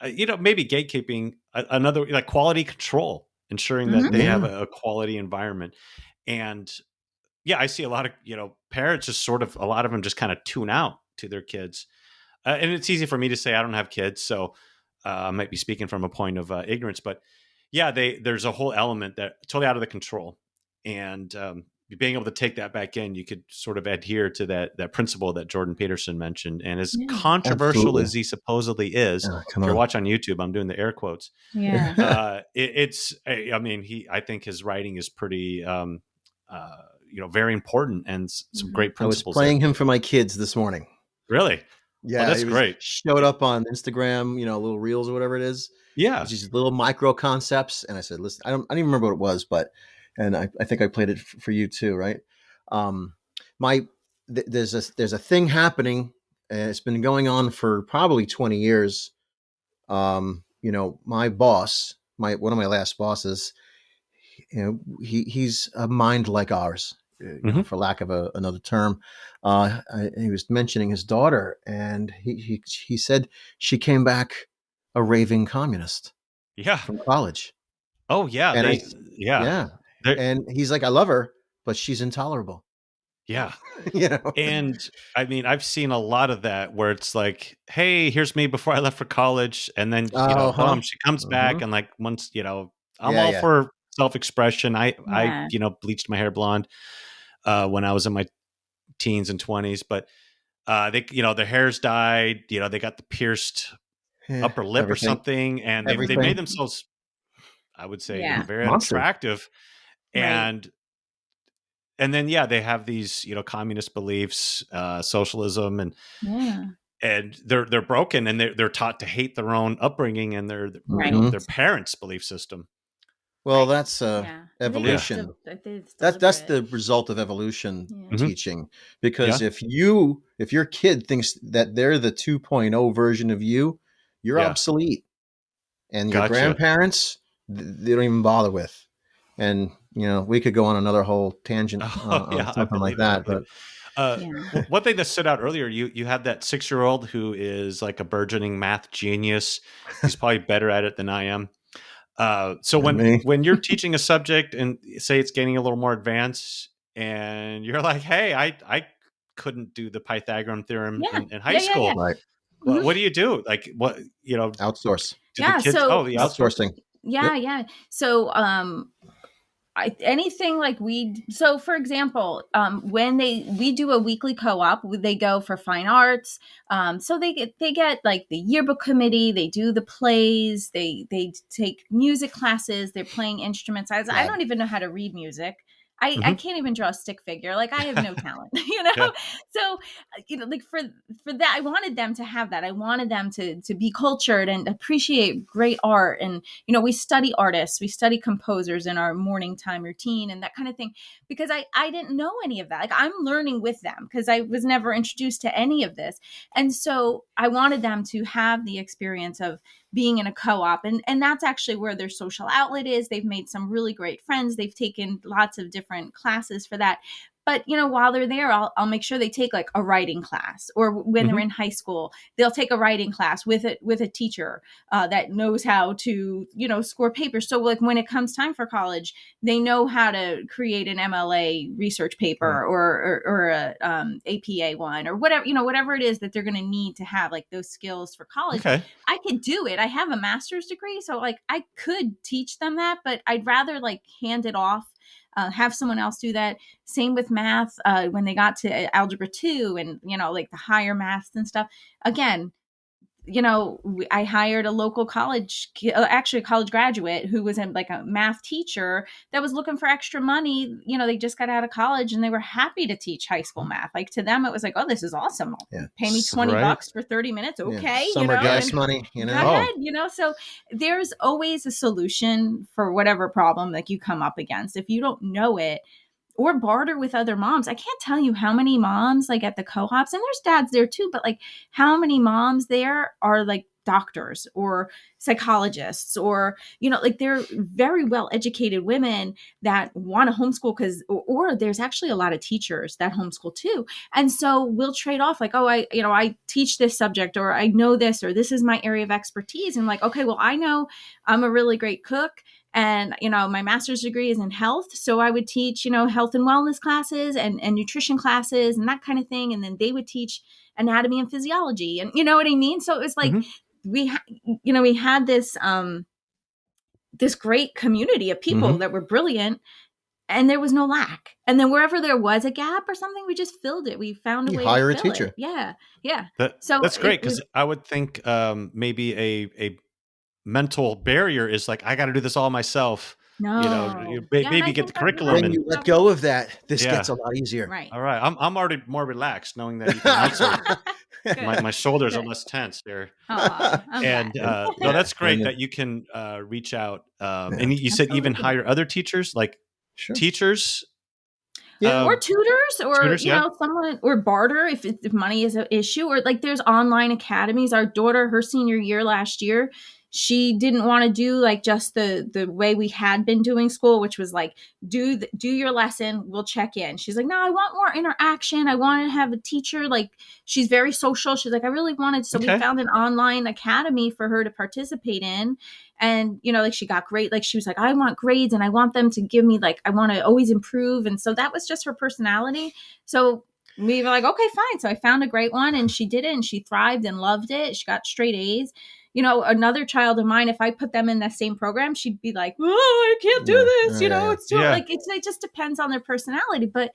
S1: maybe gatekeeping, another, like, quality control, ensuring that they have a quality environment. And I see a lot of parents just sort of, a lot of them just kind of tune out to their kids. And it's easy for me to say, I don't have kids, so I might be speaking from a point of ignorance. But there's a whole element that totally out of the control, and being able to take that back in, you could sort of adhere to that principle that Jordan Peterson mentioned. And as controversial as he supposedly is, if you watch on YouTube, I'm doing the air quotes. Yeah, I think his writing is pretty, very important, and some great principles.
S3: I was playing him for my kids this morning.
S1: Really?
S3: Yeah,
S1: that's great.
S3: Showed up on Instagram, little reels or whatever it is.
S1: Yeah,
S3: these little micro concepts, and I said, "Listen, I don't even remember what it was, but I think I played it for you too, right?" There's a thing happening, and it's been going on for probably 20 years. My boss, one of my last bosses, he's a mind like ours. For lack of another term, he was mentioning his daughter, and he said she came back a raving communist.
S1: Yeah,
S3: from college.
S1: Oh yeah,
S3: and and he's like, I love her, but she's intolerable.
S1: Yeah, And I mean, I've seen a lot of that where it's like, hey, here's me before I left for college, and then boom, she comes back, and like once I'm all for self-expression. I bleached my hair blonde when I was in my teens and 20s, but they their hair's dyed, they got the pierced upper lip or something, and they made themselves, I would say, very unattractive. And then they have these communist beliefs, socialism, and they're broken, and they're taught to hate their own upbringing and their parents' belief system.
S3: Well, that's evolution. That's the result of evolution teaching. Because if your kid thinks that they're the 2.0 version of you, you're obsolete. And your grandparents, they don't even bother with. And we could go on another whole tangent on something like that. But
S1: one thing that stood out earlier, you had that 6-year-old who is like a burgeoning math genius. He's probably better at it than I am. So when you're teaching a subject and say it's getting a little more advanced, and you're like, hey, I couldn't do the Pythagorean theorem in high school. Right. Well, what do you do? Like, what,
S3: outsource.
S1: The kids, the
S3: outsourcing.
S2: Yeah. So, anything like so for example, when we do a weekly co-op, they go for fine arts. So they get like the yearbook committee, they do the plays, they take music classes, they're playing instruments. I don't even know how to read music. I can't even draw a stick figure. Like, I have no talent, So, like for that, I wanted them to have that. I wanted them to be cultured and appreciate great art. And, we study artists, we study composers in our morning time routine and that kind of thing, because I didn't know any of that. Like, I'm learning with them because I was never introduced to any of this. And so I wanted them to have the experience of being in a co-op. And that's actually where their social outlet is. They've made some really great friends. They've taken lots of different classes for that. But, while they're there, I'll make sure they take like a writing class, or when they're in high school, they'll take a writing class with a teacher that knows how to, score papers. So like when it comes time for college, they know how to create an MLA research paper or a APA one, or whatever, whatever it is that they're going to need to have like those skills for college.
S1: Okay.
S2: I could do it. I have a master's degree. So like I could teach them that, but I'd rather like hand it off. Have someone else do that. Same with math. When they got to algebra 2 and, like the higher maths and stuff, again, I hired a local college, actually a college graduate who was like a math teacher that was looking for extra money. They just got out of college and they were happy to teach high school math. Like to them, it was like, oh, this is awesome. Pay me $20 for 30 minutes. Okay.
S3: Summer gas money,
S2: Go ahead, so there's always a solution for whatever problem like you come up against. If you don't know it, or barter with other moms. I can't tell you how many moms like at the co-ops, and there's dads there too, but like how many moms there are like doctors or psychologists, or, like they're very well educated women that want to homeschool or there's actually a lot of teachers that homeschool too. And so we'll trade off like, oh, I teach this subject, or I know this, or this is my area of expertise. And like, okay, well, I know I'm a really great cook. And, my master's degree is in health. So I would teach, health and wellness classes and nutrition classes and that kind of thing. And then they would teach anatomy and physiology. And you know what I mean? So it was like, we had this, this great community of people that were brilliant, and there was no lack. And then wherever there was a gap or something, we just filled it. We found a way to
S3: hire a
S2: fill
S3: teacher.
S2: It. Yeah. Yeah.
S1: So that's great. Cause I would think, maybe a mental barrier is like, I got to do this all myself.
S2: No,
S1: maybe get the curriculum.
S3: When you let go of that, this gets a lot easier.
S2: Right.
S1: All right. I'm already more relaxed knowing that you can my shoulders are less tense there. And no, that's great that you can reach out. And you said even hire other teachers, like teachers.
S2: Or tutors, or someone, or barter if money is an issue, or like there's online academies. Our daughter, her senior year last year, she didn't want to do like just the way we had been doing school, which was like do your lesson, we'll check in. She's like, no, I want more interaction. I want to have a teacher. Like she's very social. She's like, I really wanted. So we found an online academy for her to participate in. And, like she got great, like she was like, I want grades and I want them to give me like, I want to always improve. And so that was just her personality. So we were like, okay, fine. So I found a great one, and she did it, and she thrived and loved it. She got straight A's. Another child of mine, if I put them in the same program, she'd be like, oh, I can't do this. It's too, like, it just depends on their personality. But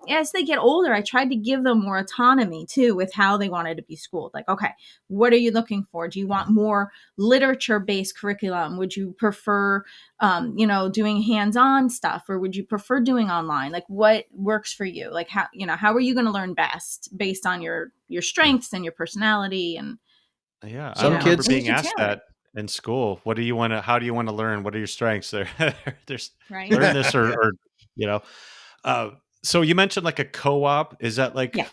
S2: as they get older, I tried to give them more autonomy too with how they wanted to be schooled. Like, okay, what are you looking for? Do you want more literature-based curriculum? Would you prefer, doing hands-on stuff, or would you prefer doing online? Like, what works for you? Like, how are you going to learn best based on your strengths and your personality? And
S1: some kids being asked that in school. How do you want to learn? What are your strengths? There's learn this or. So you mentioned like a co-op. Is that like, is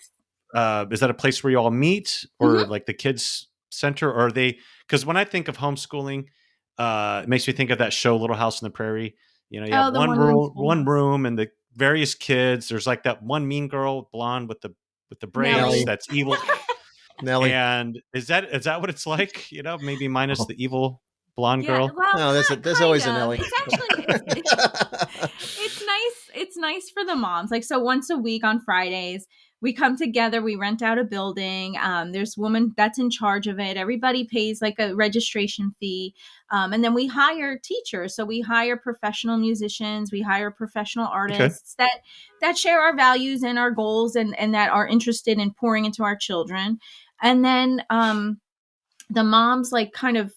S1: that a place where you all meet, or like the kids center, or are they? Because when I think of homeschooling, it makes me think of that show Little House on the Prairie. You have one room and the various kids. There's like that one mean girl, blonde with the braids,
S3: Nelly.
S1: That's evil.
S3: Nelly.
S1: And is that what it's like? Maybe minus the evil blonde girl.
S2: Well,
S3: no, there's always a Nelly.
S2: It's actually it's nice. It's nice for the moms. Like, so once a week on Fridays, we come together. We rent out a building. There's a woman that's in charge of it. Everybody pays like a registration fee, and then we hire teachers. So we hire professional musicians. We hire professional artists that share our values and our goals, and that are interested in pouring into our children. And then the moms like kind of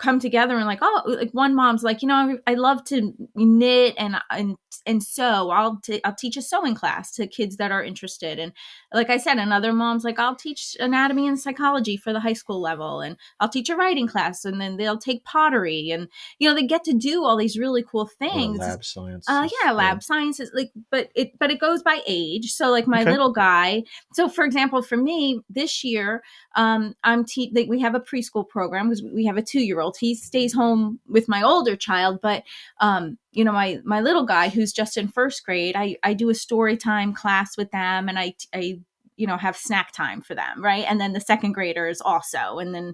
S2: come together and like, oh, like one mom's like, I love to knit and sew. I'll teach a sewing class to kids that are interested. And like I said, another mom's like, I'll teach anatomy and psychology for the high school level, and I'll teach a writing class, and then they'll take pottery, and they get to do all these really cool things.
S3: Lab science.
S2: Lab sciences. Like, but it goes by age. So like my little guy. So for example, for me this year, we have a preschool program because we have a 2-year-old. He stays home with my older child, but my little guy who's just in first grade, I do a story time class with them, and I have snack time for them, right? And then the second graders also, and then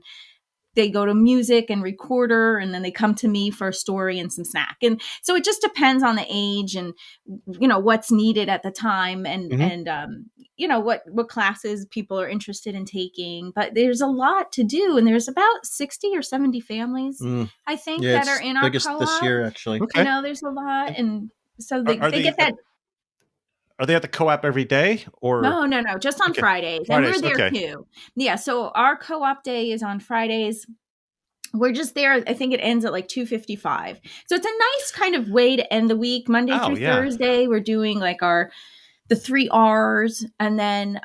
S2: they go to music and recorder, and then they come to me for a story and some snack. And so it just depends on the age and what's needed at the time, and what classes people are interested in taking. But there's a lot to do, and there's about 60 or 70 families I think that are in our co-op
S3: this year, actually.
S2: Okay. There's a lot, and so they get that.
S1: Are they at the co-op every day, or
S2: no, just on Fridays. And we're there too. Yeah, so our co-op day is on Fridays. We're just there. I think it ends at like 2:55. So it's a nice kind of way to end the week. Monday through Thursday, we're doing like the 3 R's, and then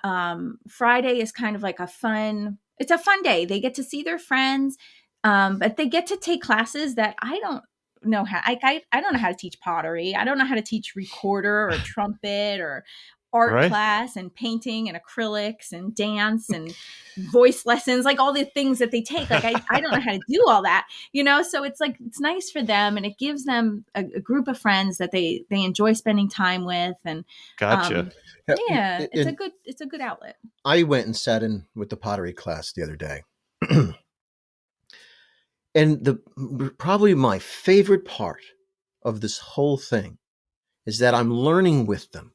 S2: Friday is kind of like a fun day. They get to see their friends, but they get to take classes that I don't know how. I don't know how to teach pottery. I don't know how to teach recorder or trumpet or art class and painting and acrylics and dance and voice lessons, like all the things that they take. Like I don't know how to do all that, so it's like, it's nice for them, and it gives them a group of friends that they enjoy spending time with. And
S1: gotcha.
S2: It's a good outlet.
S3: I went and sat in with the pottery class the other day. And probably my favorite part of this whole thing is that I'm learning with them.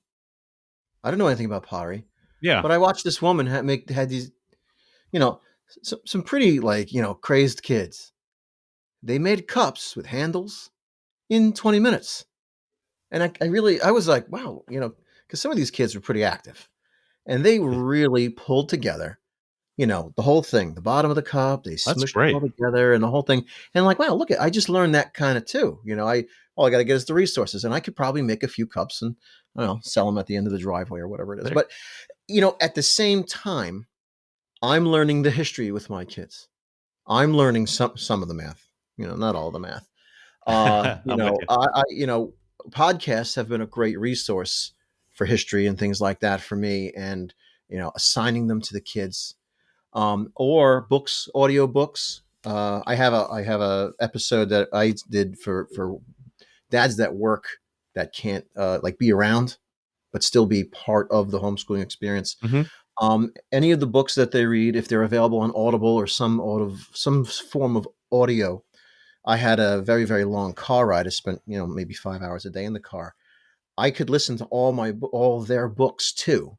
S3: I don't know anything about pottery.
S1: Yeah.
S3: But I watched this woman had these, some pretty crazed kids. They made cups with handles in 20 minutes. And I was like, wow, because some of these kids were pretty active, and they really pulled together, the whole thing, the bottom of the cup, they smushed it all together and the whole thing. And like, wow, look, I just learned that kind of too. All I got to get is the resources, and I could probably make a few cups and sell them at the end of the driveway or whatever it is. But, at the same time, I'm learning the history with my kids. I'm learning some of the math, not all the math. Podcasts have been a great resource for history and things like that for me, and, assigning them to the kids, or books, audio books. I have a episode that I did for dads that work that can't be around, but still be part of the homeschooling experience.
S1: Mm-hmm.
S3: Any of the books that they read, if they're available on Audible or some form of audio. I had a very, very long car ride. I spent, maybe 5 hours a day in the car. I could listen to all their books too.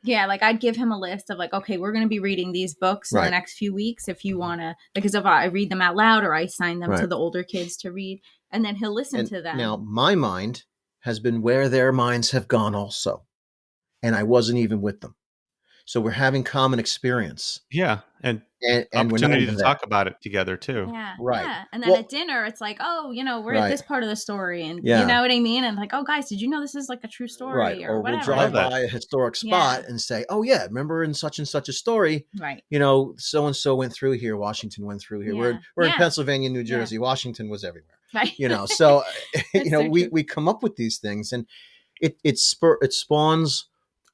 S2: Yeah, like I'd give him a list of like, okay, we're going to be reading these books in the next few weeks. If you want to, because if I read them out loud or I assign them to the older kids to read, and then he'll listen to them. Now, my mind has been where their minds have gone also, and I wasn't even with them. So we're having common experience.
S1: Yeah, and opportunity to talk about it together too.
S2: Yeah, right. Yeah. And then at dinner, it's like, oh, we're at this part of the story, and you know what I mean. And like, oh, guys, did you know this is like a true story?
S3: Right. Or
S2: whatever.
S3: We'll drive by a historic spot and say, oh yeah, remember in such and such a story,
S2: right?
S3: So and so went through here. Washington went through here. Yeah. We're in Pennsylvania, New Jersey. Yeah. Washington was everywhere.
S2: Right.
S3: So we come up with these things, and it spawns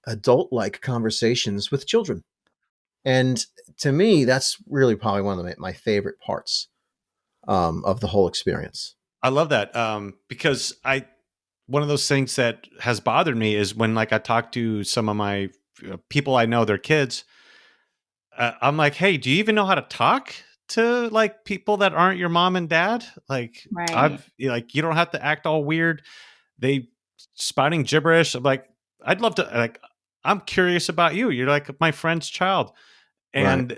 S3: adult-like conversations with children. And to me, that's really probably one of my favorite parts of the whole experience.
S1: I love that because one of those things that has bothered me is when I talk to some of my people I know, their kids, I'm like, hey, do you even know how to talk to people that aren't your mom and dad?
S2: Right.
S1: You don't have to act all weird. They spouting gibberish. I'm like, I'd love to, I'm curious about you. You're like my friend's child. And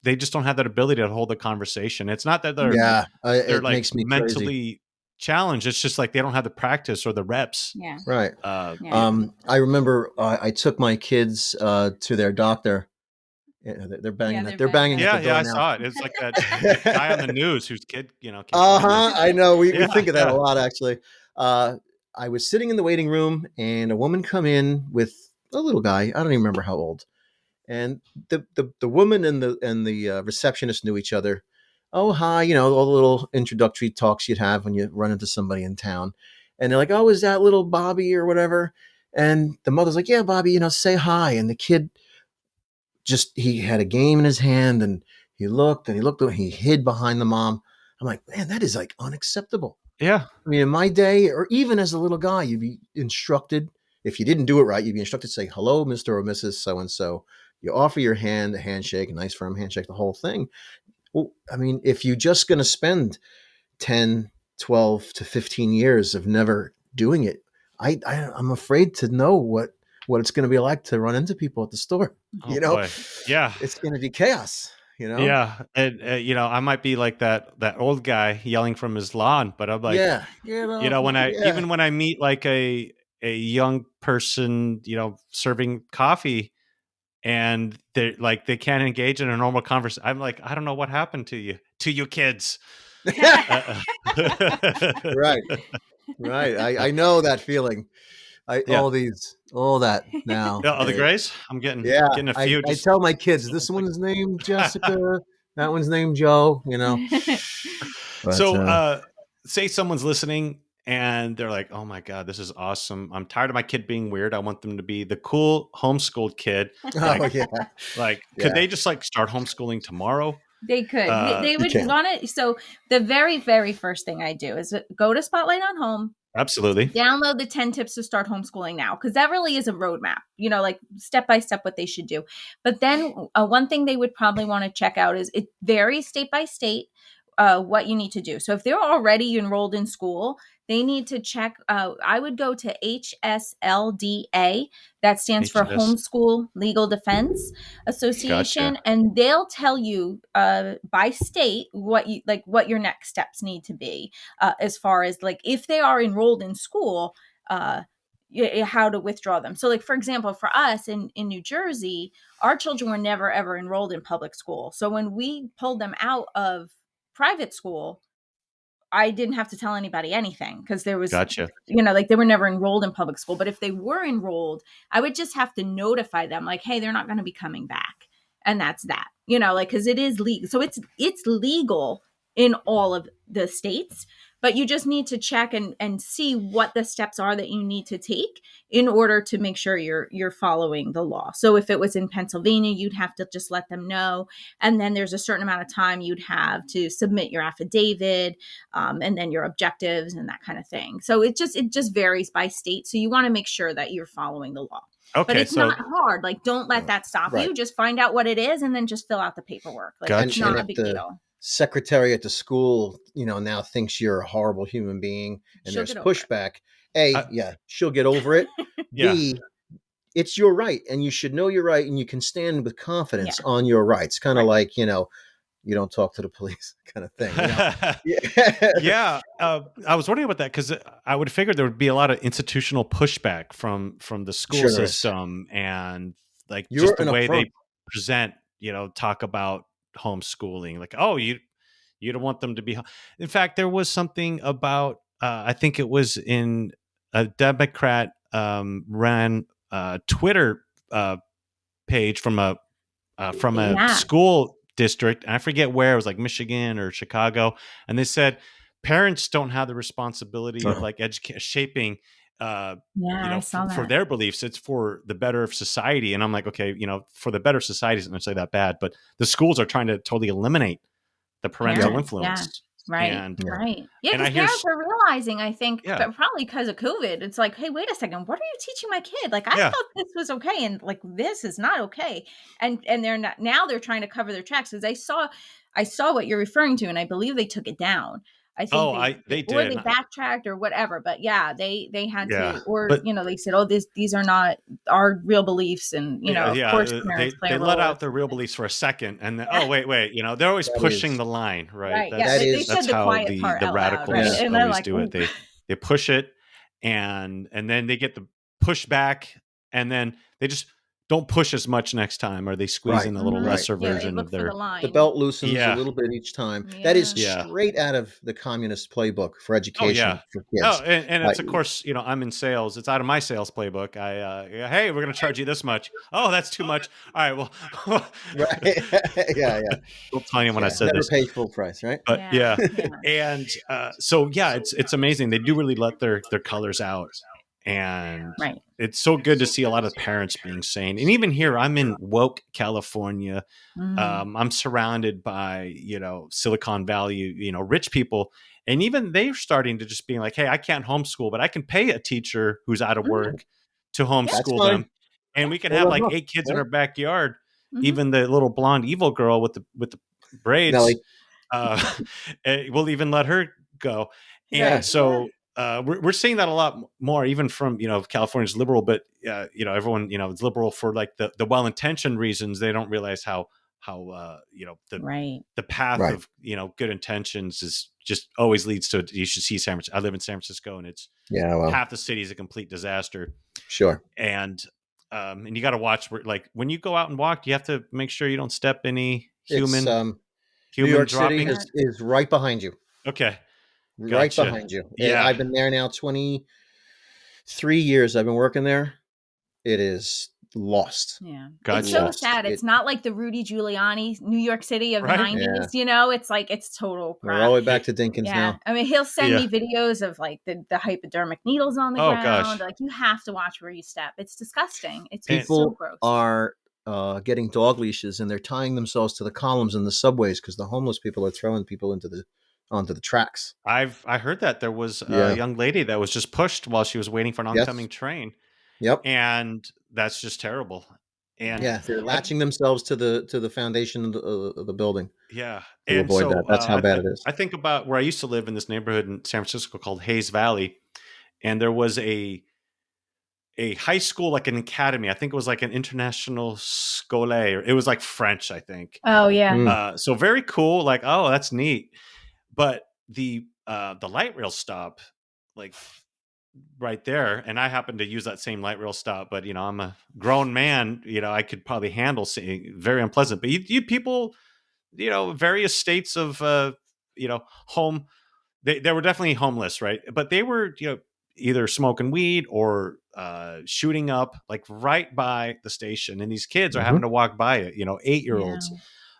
S1: they just don't have that ability to hold a conversation. It's not that they're
S3: makes me
S1: mentally
S3: crazy.
S1: Challenged. It's just they don't have the practice or the reps.
S2: Yeah.
S3: Right. I remember I took my kids to their doctor They're banging at the door
S1: yeah,
S3: now.
S1: I saw it. It's like that guy on the news whose kid,
S3: I know. We think of that a lot, actually. I was sitting in the waiting room, and a woman come in with a little guy. I don't even remember how old. And the woman and the receptionist knew each other. Oh, hi, all the little introductory talks you'd have when you run into somebody in town. And they're like, oh, is that little Bobby or whatever? And the mother's like, yeah, Bobby, say hi. And the kid he had a game in his hand, and he looked, and he hid behind the mom. I'm like, man, that is like unacceptable.
S1: Yeah.
S3: I mean, in my day, or even as a little guy, you'd be instructed, if you didn't do it right, you'd be instructed to say, hello, Mr. or Mrs. So-and-so. You offer your hand, a handshake, a nice firm handshake, the whole thing. Well, I mean, if you're just going to spend 10, 12 to 15 years of never doing it, I'm afraid to know what it's going to be like to run into people at the store.
S1: Boy. Yeah.
S3: It's going to be chaos.
S1: Yeah. And, I might be like that old guy yelling from his lawn, but I'm like, even when I meet like a young person, serving coffee and they can't engage in a normal conversation, I'm like, I don't know what happened to you kids.
S3: Right. I know that feeling. All that now.
S1: The grays. I'm getting a few.
S3: I tell my kids, this one's named Jessica, that one's named Joe. But,
S1: so, say someone's listening and they're like, "Oh my god, this is awesome! I'm tired of my kid being weird. I want them to be the cool homeschooled kid." Could they just start homeschooling tomorrow?
S2: They could. They would want to. So the very, very first thing I do is go to Spotlight on Home.
S1: Absolutely.
S2: Download the 10 tips to start homeschooling now, because that really is a roadmap, step by step what they should do. But then one thing they would probably want to check out is it varies state by state what you need to do. So if they're already enrolled in school, they need to check. I would go to HSLDA. That stands for Homeschool Legal Defense Association. Gotcha. And they'll tell you by state what your next steps need to be as far as if they are enrolled in school, how to withdraw them. So for example, for us in New Jersey, our children were never, ever enrolled in public school. So when we pulled them out of private school, I didn't have to tell anybody anything because there was,
S1: gotcha.
S2: They were never enrolled in public school. But if they were enrolled, I would just have to notify them hey, they're not going to be coming back. And that's that, because it is legal. So it's legal in all of the states, but you just need to check and see what the steps are that you need to take in order to make sure you're following the law. So if it was in Pennsylvania, you'd have to just let them know. And then there's a certain amount of time you'd have to submit your affidavit and then your objectives and that kind of thing. So it just varies by state. So you want to make sure that you're following the law. Okay, but it's not hard. Don't let that stop you. Just find out what it is and then just fill out the paperwork.
S1: Gotcha.
S2: It's not a big deal.
S3: Secretary at the school, now thinks you're a horrible human being, and there's pushback. She'll get over it. B, it's your right, and you should know your right, and you can stand with confidence on your rights. Kind of like, you don't talk to the police kind of thing.
S1: Yeah. I was wondering about that because I would figure there would be a lot of institutional pushback from the school system and just the way they present, talk about homeschooling, you don't want them to be. In fact, there was something about I think it was in a Democrat ran Twitter page from a school district, and I forget where, it was Michigan or Chicago, and they said parents don't have the responsibility of shaping for their beliefs. It's for the better of society. And I'm like, okay, for the better of society isn't necessarily that bad, but the schools are trying to totally eliminate the parental influence.
S2: Right. Yeah, because parents are realizing, I think, but probably because of COVID, it's hey, wait a second, what are you teaching my kid? I thought this was okay, and this is not okay. And they're not, now they're trying to cover their tracks, because I saw what you're referring to, and I believe they took it down. I think
S1: they did.
S2: Or they backtracked or whatever. But they had to, or they said, these are not our real beliefs, and of course parents play a role.
S1: They let out their real beliefs for a second, and then, wait, they're always pushing the line, right? That's how the radicals always do it. They push it, and then they get the pushback, and then they just don't push as much next time, or they squeeze in a little lesser version of their.
S3: The belt loosens a little bit each time. That is straight out of the communist playbook for education for kids.
S1: Oh, and it's, of course, I'm in sales. It's out of my sales playbook. Hey, we're going to charge you this much. Oh, that's too much. All right, well.
S3: Right. Yeah.
S1: Don't tell anyone I said
S3: never
S1: this.
S3: Never pay full price, right?
S1: But and so it's amazing. They do really let their colors out. And it's so good to see a lot of parents being sane. And even here, I'm in woke California. I'm surrounded by, Silicon Valley, rich people. And even they're starting to just being like, hey, I can't homeschool, but I can pay a teacher who's out of work to homeschool them. And we can have like 8 kids in our backyard. Even the little blonde evil girl with the braids, we'll even let her go. And so we're seeing that a lot more, even from, California's liberal, but, everyone, is liberal for like the well-intentioned reasons. They don't realize how the path of, good intentions is just always leads to, you should see San Francisco. I live in San Francisco, and it's half the city is a complete disaster.
S3: Sure.
S1: And you got to watch, like when you go out and walk, you have to make sure you don't step any human
S3: New York
S1: dropping.
S3: City is right behind you.
S1: Okay.
S3: Right behind you. Yeah. I've been there now 23 years. I've been working there. It is lost.
S2: Yeah.
S1: Gotcha.
S2: It's so sad. It's not like the Rudy Giuliani New York City of the 90s, It's like, it's total crap.
S3: We're all the way back to Dinkins now.
S2: I mean, he'll send me videos of like the hypodermic needles on the ground.
S1: Gosh.
S2: Like, you have to watch where you step. It's disgusting. It's
S3: People
S2: so gross.
S3: are getting dog leashes, and they're tying themselves to the columns in the subways because the homeless people are throwing people onto the tracks.
S1: I heard that there was a young lady that was just pushed while she was waiting for an oncoming train.
S3: Yep.
S1: And that's just terrible. And
S3: they're latching themselves to the foundation of the building.
S1: Yeah.
S3: To avoid that. That's how bad it is.
S1: I think about where I used to live in this neighborhood in San Francisco called Hayes Valley. And there was a high school, like an academy. I think it was like an international scole. It was like French, I think.
S2: Oh, yeah.
S1: So very cool. Like, oh, that's neat. But the light rail stop, like right there, and I happen to use that same light rail stop, but I'm a grown man, I could probably handle seeing very unpleasant. But you people, various states of home, they were definitely homeless, right? But they were either smoking weed or shooting up like right by the station, and these kids are having to walk by it, 8-year-olds.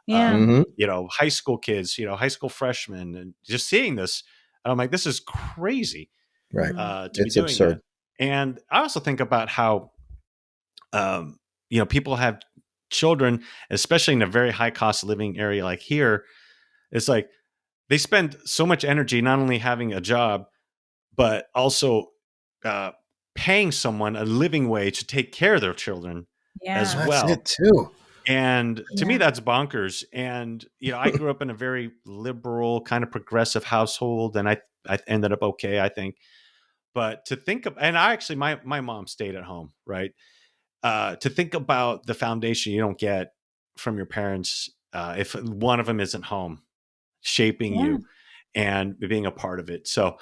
S1: High school kids, high school freshmen, and just seeing this, and I'm like, this is crazy.
S3: Right.
S1: To be doing absurd. That. And I also think about how, people have children, especially in a very high cost of living area like here. It's like they spend so much energy not only having a job, but also paying someone a living wage to take care of their children as well.
S3: That's it too.
S1: And to me, that's bonkers. And, I grew up in a very liberal, kind of progressive household, and I ended up okay, I think. But to think of, and I actually, my mom stayed at home, right? To think about the foundation you don't get from your parents if one of them isn't home, shaping you and being a part of it. So,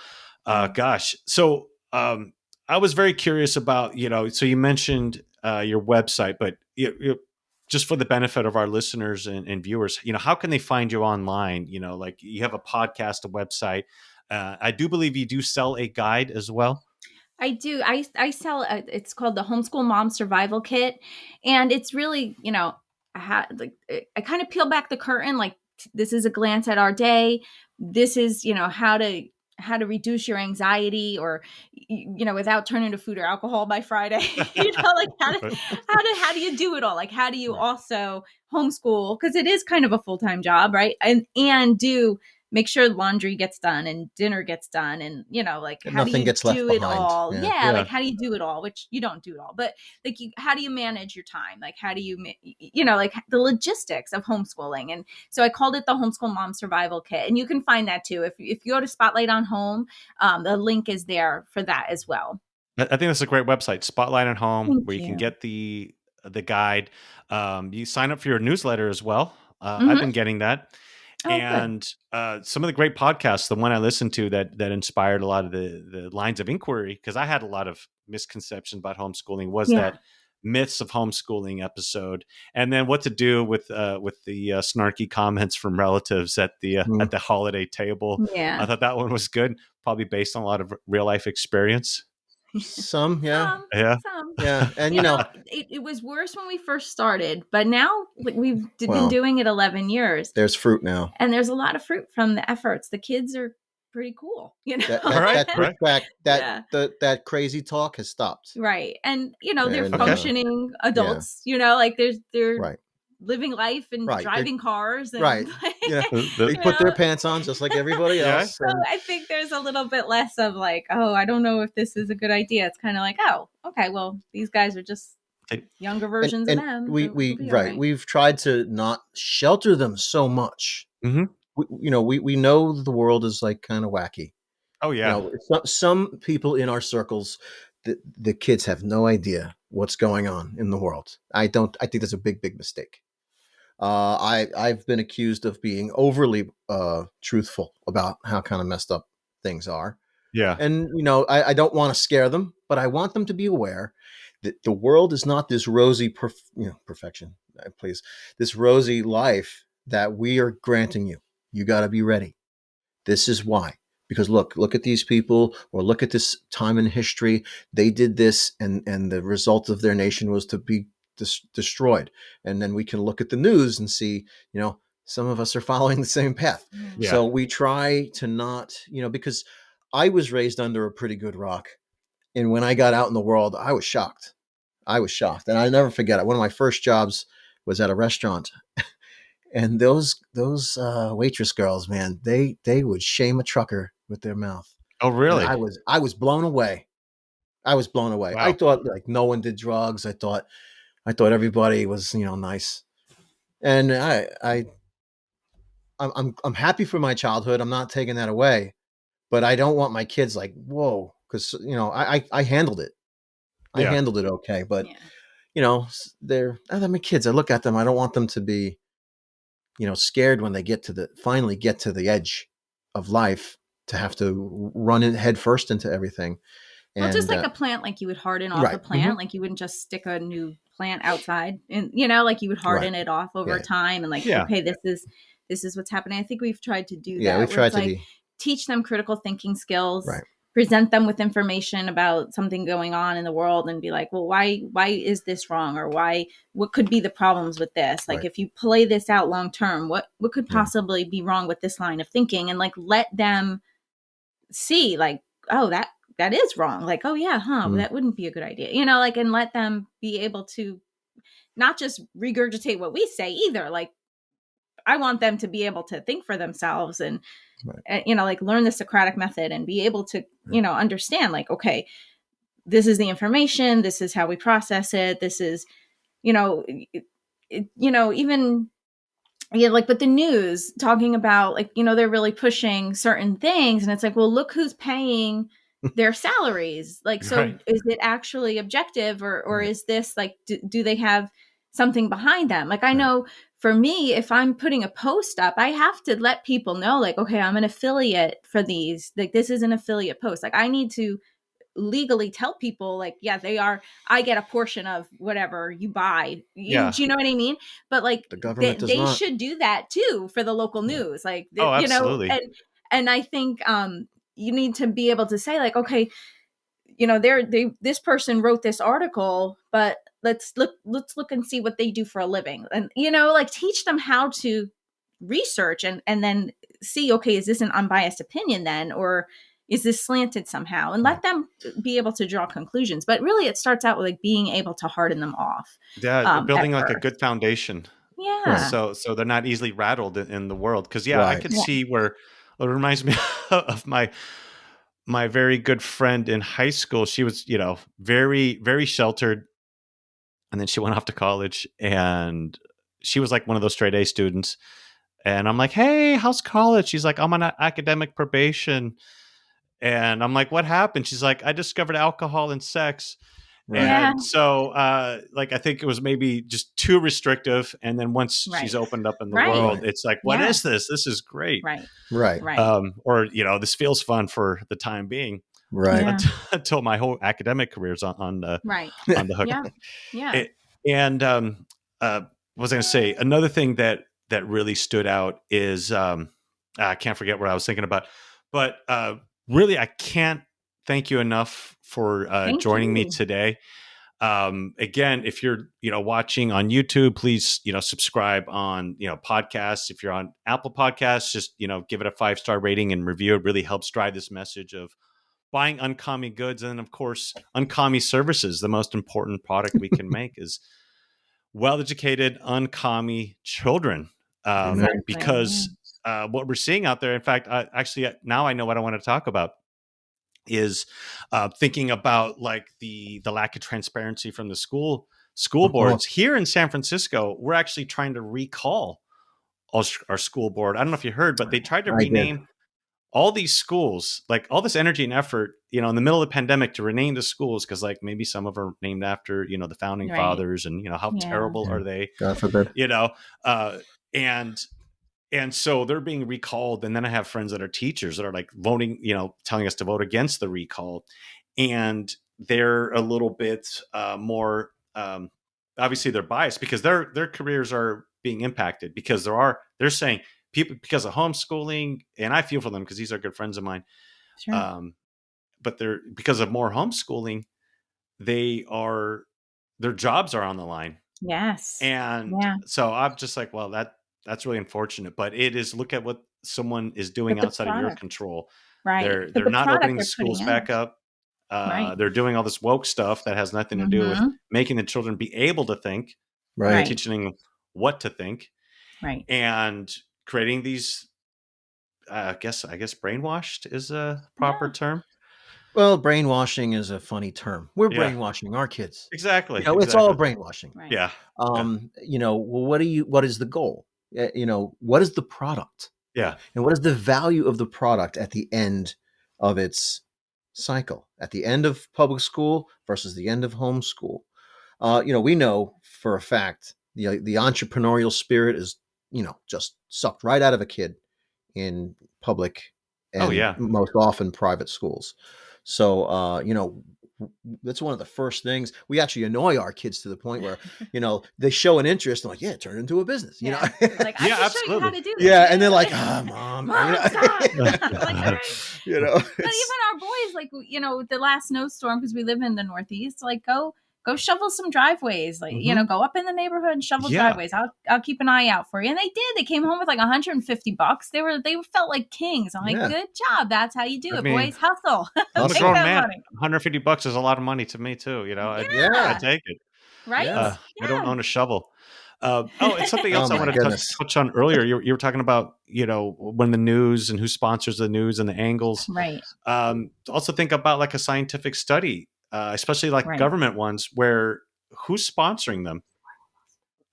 S1: gosh. So I was very curious about, so you mentioned your website, but just for the benefit of our listeners and viewers, how can they find you online? Like you have a podcast, a website. I do believe you do sell a guide as well.
S2: I do. I sell it's called the Homeschool Mom Survival Kit. And it's really, I kind of peel back the curtain. Like, this is a glance at our day. This is, how to reduce your anxiety, or, without turning to food or alcohol by Friday, like how do you do it all? Like, how do you also homeschool? Cause it is kind of a full-time job. Right. And do make sure laundry gets done and dinner gets done, and like how do you do it all? Like how do you do it all? Which you don't do it all, but like how do you manage your time? Like how do you like the logistics of homeschooling? And so I called it the Homeschool Mom Survival Kit, and you can find that too if you go to Spotlight on Home. The link is there for that as well.
S1: I think that's a great website, Spotlight on Home, where you can get the guide. You sign up for your newsletter as well. I've been getting that. And some of the great podcasts, the one I listened to that inspired a lot of the lines of inquiry, because I had a lot of misconceptions about homeschooling, was that myths of homeschooling episode, and then what to do with the snarky comments from relatives at the holiday table.
S2: Yeah,
S1: I thought that one was good, probably based on a lot of real life experience.
S3: Some, yeah,
S2: some.
S3: and
S2: it was worse when we first started, but now we've been doing it 11 years.
S3: There's fruit now,
S2: and there's a lot of fruit from the efforts. The kids are pretty cool,
S3: that crazy talk has stopped,
S2: right? And they're functioning adults. Like they're
S3: right.
S2: living life and driving cars, and
S3: right? They put their pants on just like everybody else.
S2: So I think there's a little bit less of like, oh, I don't know if this is a good idea. It's kind of like, oh, okay, well, these guys are just younger versions of them.
S3: We've tried to not shelter them so much.
S1: Mm-hmm.
S3: We know the world is like kind of wacky.
S1: Oh yeah.
S3: Some people in our circles, the kids have no idea what's going on in the world. I think that's a big mistake. I've been accused of being overly truthful about how kind of messed up things are.
S1: Yeah.
S3: And I don't want to scare them, but I want them to be aware that the world is not this rosy perfection, please, this rosy life that we are granting you. You got to be ready. This is why. Because look at these people, or look at this time in history. They did this, and the result of their nation was to be destroyed. And then we can look at the news and see, some of us are following the same path. Yeah. So we try to not, because I was raised under a pretty good rock. And when I got out in the world, I was shocked. And I never forget it. One of my first jobs was at a restaurant. And those waitress girls, man, they would shame a trucker with their mouth.
S1: Oh, really?
S3: And I was blown away. Wow. I thought like no one did drugs. I thought everybody was, nice. And I'm happy for my childhood. I'm not taking that away, but I don't want my kids like, whoa, because I handled it. I handled it okay, but they're my kids. I look at them. I don't want them to be, scared when they finally get to the edge of life, to have to run in head first into everything.
S2: Well, just like a plant, like you would harden off a plant, mm-hmm. like you wouldn't just stick a new plant outside, and like you would harden it off over time, and like, okay, this is what's happening. I think we've tried to do that.
S3: Yeah, we've tried to
S2: teach them critical thinking skills,
S3: right.
S2: Present them with information about something going on in the world, and be like, well, why is this wrong, or what could be the problems with this? Like, if you play this out long term, what could possibly be wrong with this line of thinking? And like, let them see, like, oh, that is wrong. Like, oh yeah, that wouldn't be a good idea. And let them be able to not just regurgitate what we say either. Like, I want them to be able to think for themselves and, like learn the Socratic method and be able to, understand like, okay, this is the information. This is how we process it. This is, even like, but the news talking about like, they're really pushing certain things, and it's like, well, look who's paying their salaries. Like, so is it actually objective, or is this like, do they have something behind them? Like, I know for me, if I'm putting a post up, I have to let people know, like, okay, I'm an affiliate for these. Like, this is an affiliate post. Like, I need to legally tell people, like, yeah, they are. I get a portion of whatever you buy. Do you know what I mean? But like,
S3: the government
S2: they should do that too for the local news. Like,
S1: absolutely.
S2: And I think you need to be able to say, like, okay, this person wrote this article, but let's look and see what they do for a living, and like teach them how to research and then see, okay, is this an unbiased opinion then, or is this slanted somehow, and let them be able to draw conclusions. But really, it starts out with like being able to harden them off.
S1: Yeah, building like a good foundation.
S2: Yeah.
S1: So they're not easily rattled in the world. Because I could see where it reminds me of my very good friend in high school. She was, very, very sheltered. And then she went off to college, and she was like one of those straight A students. And I'm like, hey, how's college? She's like, I'm on academic probation. And I'm like, what happened? She's like, I discovered alcohol and sex.
S2: Yeah.
S1: And so, like, I think it was maybe just too restrictive. And then once she's opened up in the world, it's like, what is this? This is great.
S2: Right.
S1: Or, this feels fun for the time being.
S3: Right.
S1: Until my whole academic career is on the hook.
S2: Yeah.
S1: And what was I going to say? Another thing that really stood out is I can't forget what I was thinking about, but really I can't thank you enough for joining me today. Again, if you're watching on YouTube, please subscribe on podcasts. If you're on Apple Podcasts, just give it a 5-star rating and review. It really helps drive this message of buying UnCommie Goods. And of course, UnCommie Services. The most important product we can make is well-educated UnCommie children, because what we're seeing out there, in fact, actually now I know what I want to talk about, is thinking about like the lack of transparency from the school boards. Here in San Francisco, we're actually trying to recall our school board. I don't know if you heard, but they tried to rename all these schools, like all this energy and effort, in the middle of the pandemic, to rename the schools, because like maybe some of them are named after the founding fathers, and how terrible are they?
S3: God forbid.
S1: And so they're being recalled. And then I have friends that are teachers that are like voting, telling us to vote against the recall. And they're a little bit more, obviously they're biased because their careers are being impacted, because they're saying people, because of homeschooling, and I feel for them because these are good friends of mine. Sure. But because of more homeschooling, their jobs are on the line.
S2: Yes.
S1: And so I'm just like, well, that's really unfortunate, but it is, look at what someone is doing outside of your control.
S2: Right.
S1: They're not opening the schools back up. They're doing all this woke stuff that has nothing to do with making the children be able to think, teaching them what to think, and creating these, I guess brainwashed is a proper term.
S3: Well, brainwashing is a funny term. We're brainwashing our kids.
S1: Exactly.
S3: It's all brainwashing.
S2: Right.
S1: Yeah.
S3: Well, what is the goal? What is the product?
S1: Yeah.
S3: And what is the value of the product at the end of its cycle, at the end of public school versus the end of homeschool? We know for a fact the entrepreneurial spirit is, just sucked right out of a kid in public and most often private schools. So, that's one of the first things. We actually annoy our kids to the point where, they show an interest and like, turn it into a business,
S2: Like, I can show you how to do this.
S3: Yeah. And they're like, mom,
S2: stop. But even our boys, like, the last snowstorm, because we live in the Northeast, like go shovel some driveways, like, go up in the neighborhood and shovel driveways. I'll keep an eye out for you. And they did. They came home with like $150. They felt like kings. I'm like, good job. That's how you do it, boys. Hustle.
S1: I'm a grown man. $150 is a lot of money to me too. I take it.
S2: Right.
S1: I don't own a shovel. It's something else I wanted to touch on earlier. You were talking about, when the news and who sponsors the news and the angles.
S2: Right.
S1: Also think about like a scientific study. Especially like government ones, where who's sponsoring them?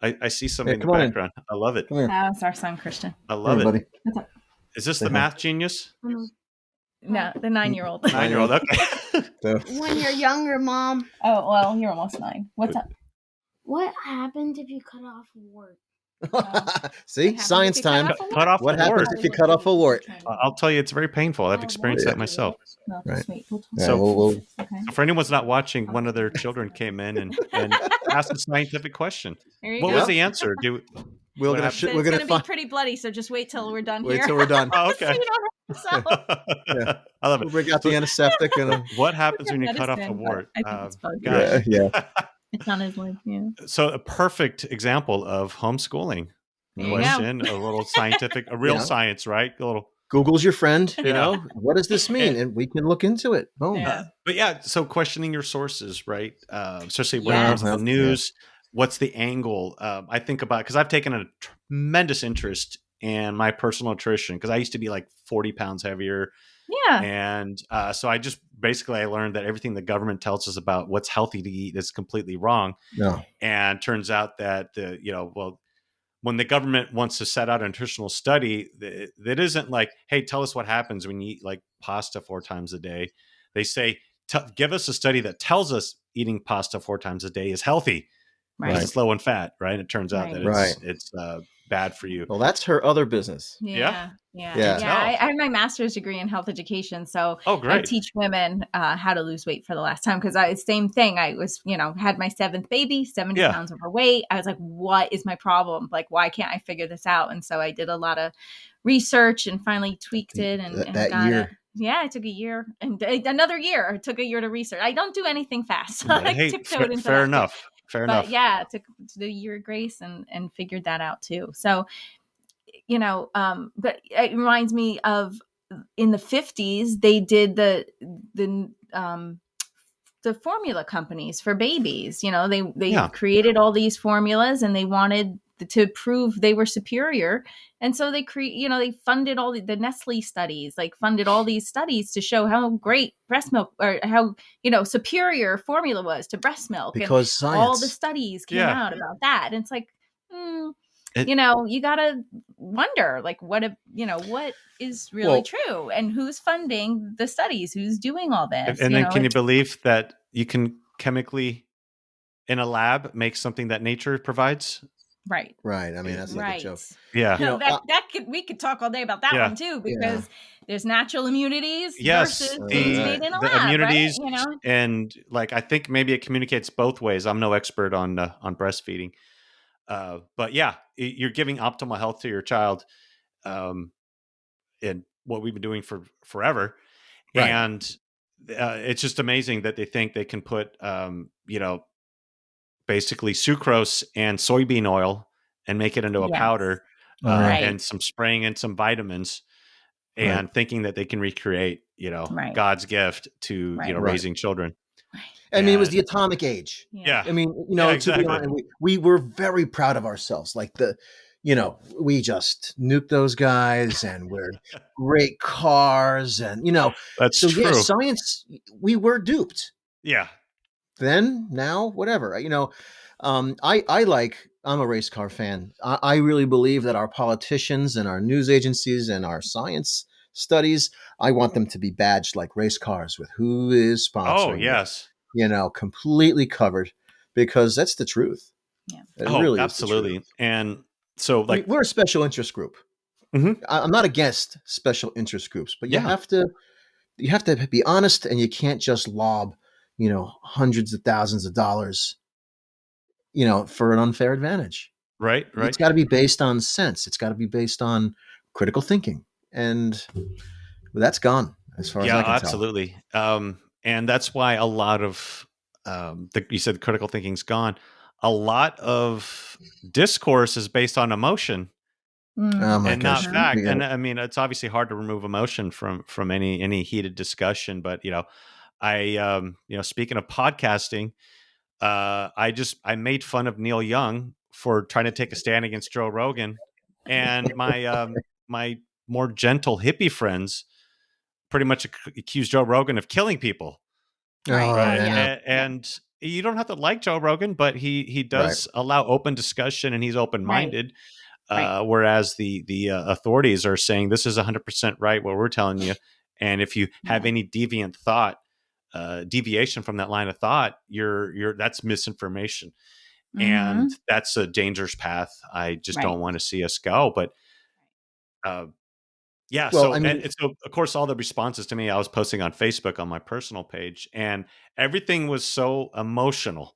S1: I see something in the background. I love it.
S2: That's our son, Christian.
S1: I love it.
S3: Buddy.
S1: Is this the math genius?
S2: No, the 9-year-old.
S1: 9-year-old. Okay.
S4: When you're younger, Mom.
S2: Oh, well, you're almost 9. What's up?
S4: What happens if you cut off work?
S3: See, science time.
S1: Cut off
S3: what happens if you cut off a wart?
S1: I'll tell you, it's very painful. I've experienced that myself.
S3: Right.
S1: So, for anyone who's not watching, one of their children came in and asked a scientific question.
S2: What
S1: was the answer?
S3: We're
S2: going to be pretty bloody, so just wait till we're done here.
S3: Wait till we're done.
S1: Oh, okay.
S2: So
S1: I love it.
S3: We'll bring out the antiseptic.
S1: What happens when you cut off a wart?
S2: It's on his leg. Yeah.
S1: So a perfect example of homeschooling. Question, a little scientific, a real science, right? A little.
S3: Google's your friend. What does this mean? And we can look into it. Boom.
S1: But so questioning your sources, right? Especially when it comes to the news. What's the angle? I think about, because I've taken a tremendous interest in my personal nutrition, because I used to be like 40 pounds heavier.
S2: Yeah.
S1: And so I learned that everything the government tells us about what's healthy to eat is completely wrong.
S3: Yeah.
S1: And turns out that when the government wants to set out a nutritional study, that isn't like, hey, tell us what happens when you eat like pasta 4 times a day. They say, give us a study that tells us eating pasta 4 times a day is healthy. because it's low in fat, right? It turns out that it's bad for you.
S3: Well, that's her other business.
S2: Yeah. I have my master's degree in health education, so I teach women how to lose weight for the last time, because same thing. I was, had my 7th baby, 70 pounds overweight. I was like, what is my problem? Like, why can't I figure this out? And so I did a lot of research and finally tweaked it and
S3: that
S2: got
S3: year.
S2: it. Yeah, it took a year and another year. It took a year to research. I don't do anything fast. Tiptoed into
S1: fair enough. Fair enough.
S2: Yeah, it took the year of grace and figured that out too. So, but it reminds me of in the 50s, they did the formula companies for babies. They created all these formulas and they wanted to prove they were superior. And so they they funded all the Nestle studies, funded all these studies to show how great breast milk, or how, superior formula was to breast milk.
S3: Because
S2: and
S3: science.
S2: All the studies came out about that. And it's like, you gotta wonder, what is really true, and who's funding the studies, who's doing all this.
S1: And then can you believe that you can chemically in a lab make something that nature provides?
S2: Right.
S3: I mean, that's like a joke.
S1: Yeah.
S2: We could talk all day about that one too, because there's natural immunities versus things made in a lab, immunities, right?
S1: And I think maybe it communicates both ways. I'm no expert on breastfeeding. But you're giving optimal health to your child, and what we've been doing for forever. Right. And it's just amazing that they think they can put, basically sucrose and soybean oil and make it into a powder, and some spraying and some vitamins, and thinking that they can recreate, God's gift to, raising children.
S3: I mean, it was the atomic age.
S1: Yeah.
S3: I mean,
S1: exactly.
S3: To be honest, we were very proud of ourselves. We just nuked those guys, and we're great cars, and
S1: That's true.
S3: Yeah, science, we were duped.
S1: Yeah.
S3: Then, now, whatever. I'm a race car fan. I really believe that our politicians and our news agencies and our science studies, I want them to be badged like race cars with who is sponsoring.
S1: Oh, yes.
S3: Completely covered, because that's the truth.
S2: Yeah.
S3: It really
S1: absolutely.
S3: Is the truth.
S1: And so
S3: we're a special interest group. Mm-hmm. I'm not against special interest groups, but you have to be honest, and you can't just lob, hundreds of thousands of dollars, for an unfair advantage.
S1: Right.
S3: It's got to be based on sense. It's got to be based on critical thinking, and that's gone as far as I can
S1: absolutely. And that's why a lot of you said critical thinking's gone. A lot of discourse is based on emotion, and not fact. Yeah. And I mean, it's obviously hard to remove emotion from any heated discussion. But I speaking of podcasting, I made fun of Neil Young for trying to take a stand against Joe Rogan, and my my more gentle hippie friends pretty much accused Joe Rogan of killing people.
S3: Right.
S1: And you don't have to like Joe Rogan, but he does allow open discussion, and he's open-minded. Whereas the authorities are saying this is 100% right, what we're telling you. And if you have any deviant thought, deviation from that line of thought, that's misinformation. Mm-hmm. And that's a dangerous path. I just don't want to see us go. But so of course, all the responses to me, I was posting on Facebook on my personal page, and everything was so emotional.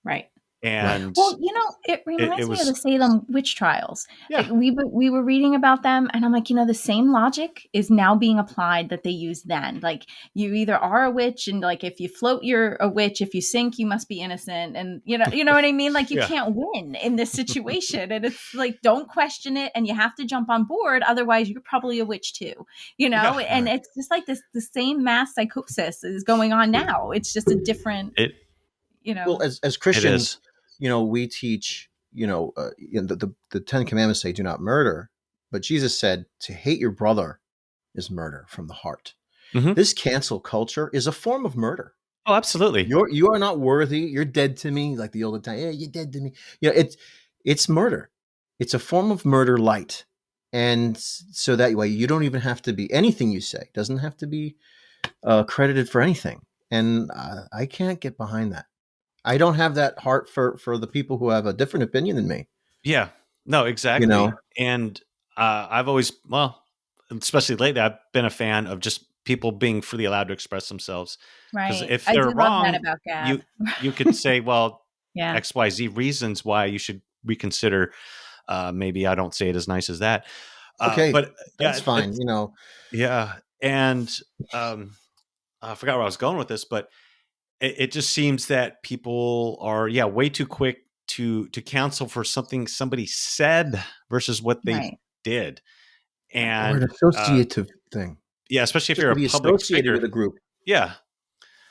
S2: Right.
S1: And
S2: it reminds me of the Salem witch trials. Yeah. We were reading about them, and I'm like, the same logic is now being applied that they used then. Like, you either are a witch, and if you float, you're a witch. If you sink, you must be innocent. And you know what I mean? Like, you can't win in this situation. And it's like, don't question it, and you have to jump on board. Otherwise, you're probably a witch too. And it's just like this. The same mass psychosis is going on now. It's just a different.
S3: Well, as Christians, we teach, the 10 Commandments say do not murder, but Jesus said to hate your brother is murder from the heart. Mm-hmm. This cancel culture is a form of murder.
S1: Oh, absolutely.
S3: You are not worthy. You're dead to me, like the old time. Yeah, you're dead to me. It's murder. It's a form of murder light, and so that way you don't even have to be anything you say doesn't have to be credited for anything. And I can't get behind that. I don't have that heart for the people who have a different opinion than me.
S1: Yeah, no, exactly.
S3: You know?
S1: And I've always, well, especially lately, I've been a fan of just people being freely allowed to express themselves. Because
S2: Right.
S1: if
S2: I
S1: they're
S2: do love that
S1: wrong,
S2: about Gab.
S1: you could say, well,
S2: yeah.
S1: XYZ reasons why you should reconsider. Maybe I don't say it as nice as that.
S3: Okay,
S1: but
S3: that's fine. You know.
S1: Yeah, and I forgot where I was going with this, but it just seems that people are way too quick to cancel for something somebody said versus what they did, and
S3: or an associative thing.
S1: Yeah, especially if
S3: Just
S1: you're
S3: to be
S1: a public
S3: associated
S1: figure
S3: with a group.
S1: Yeah,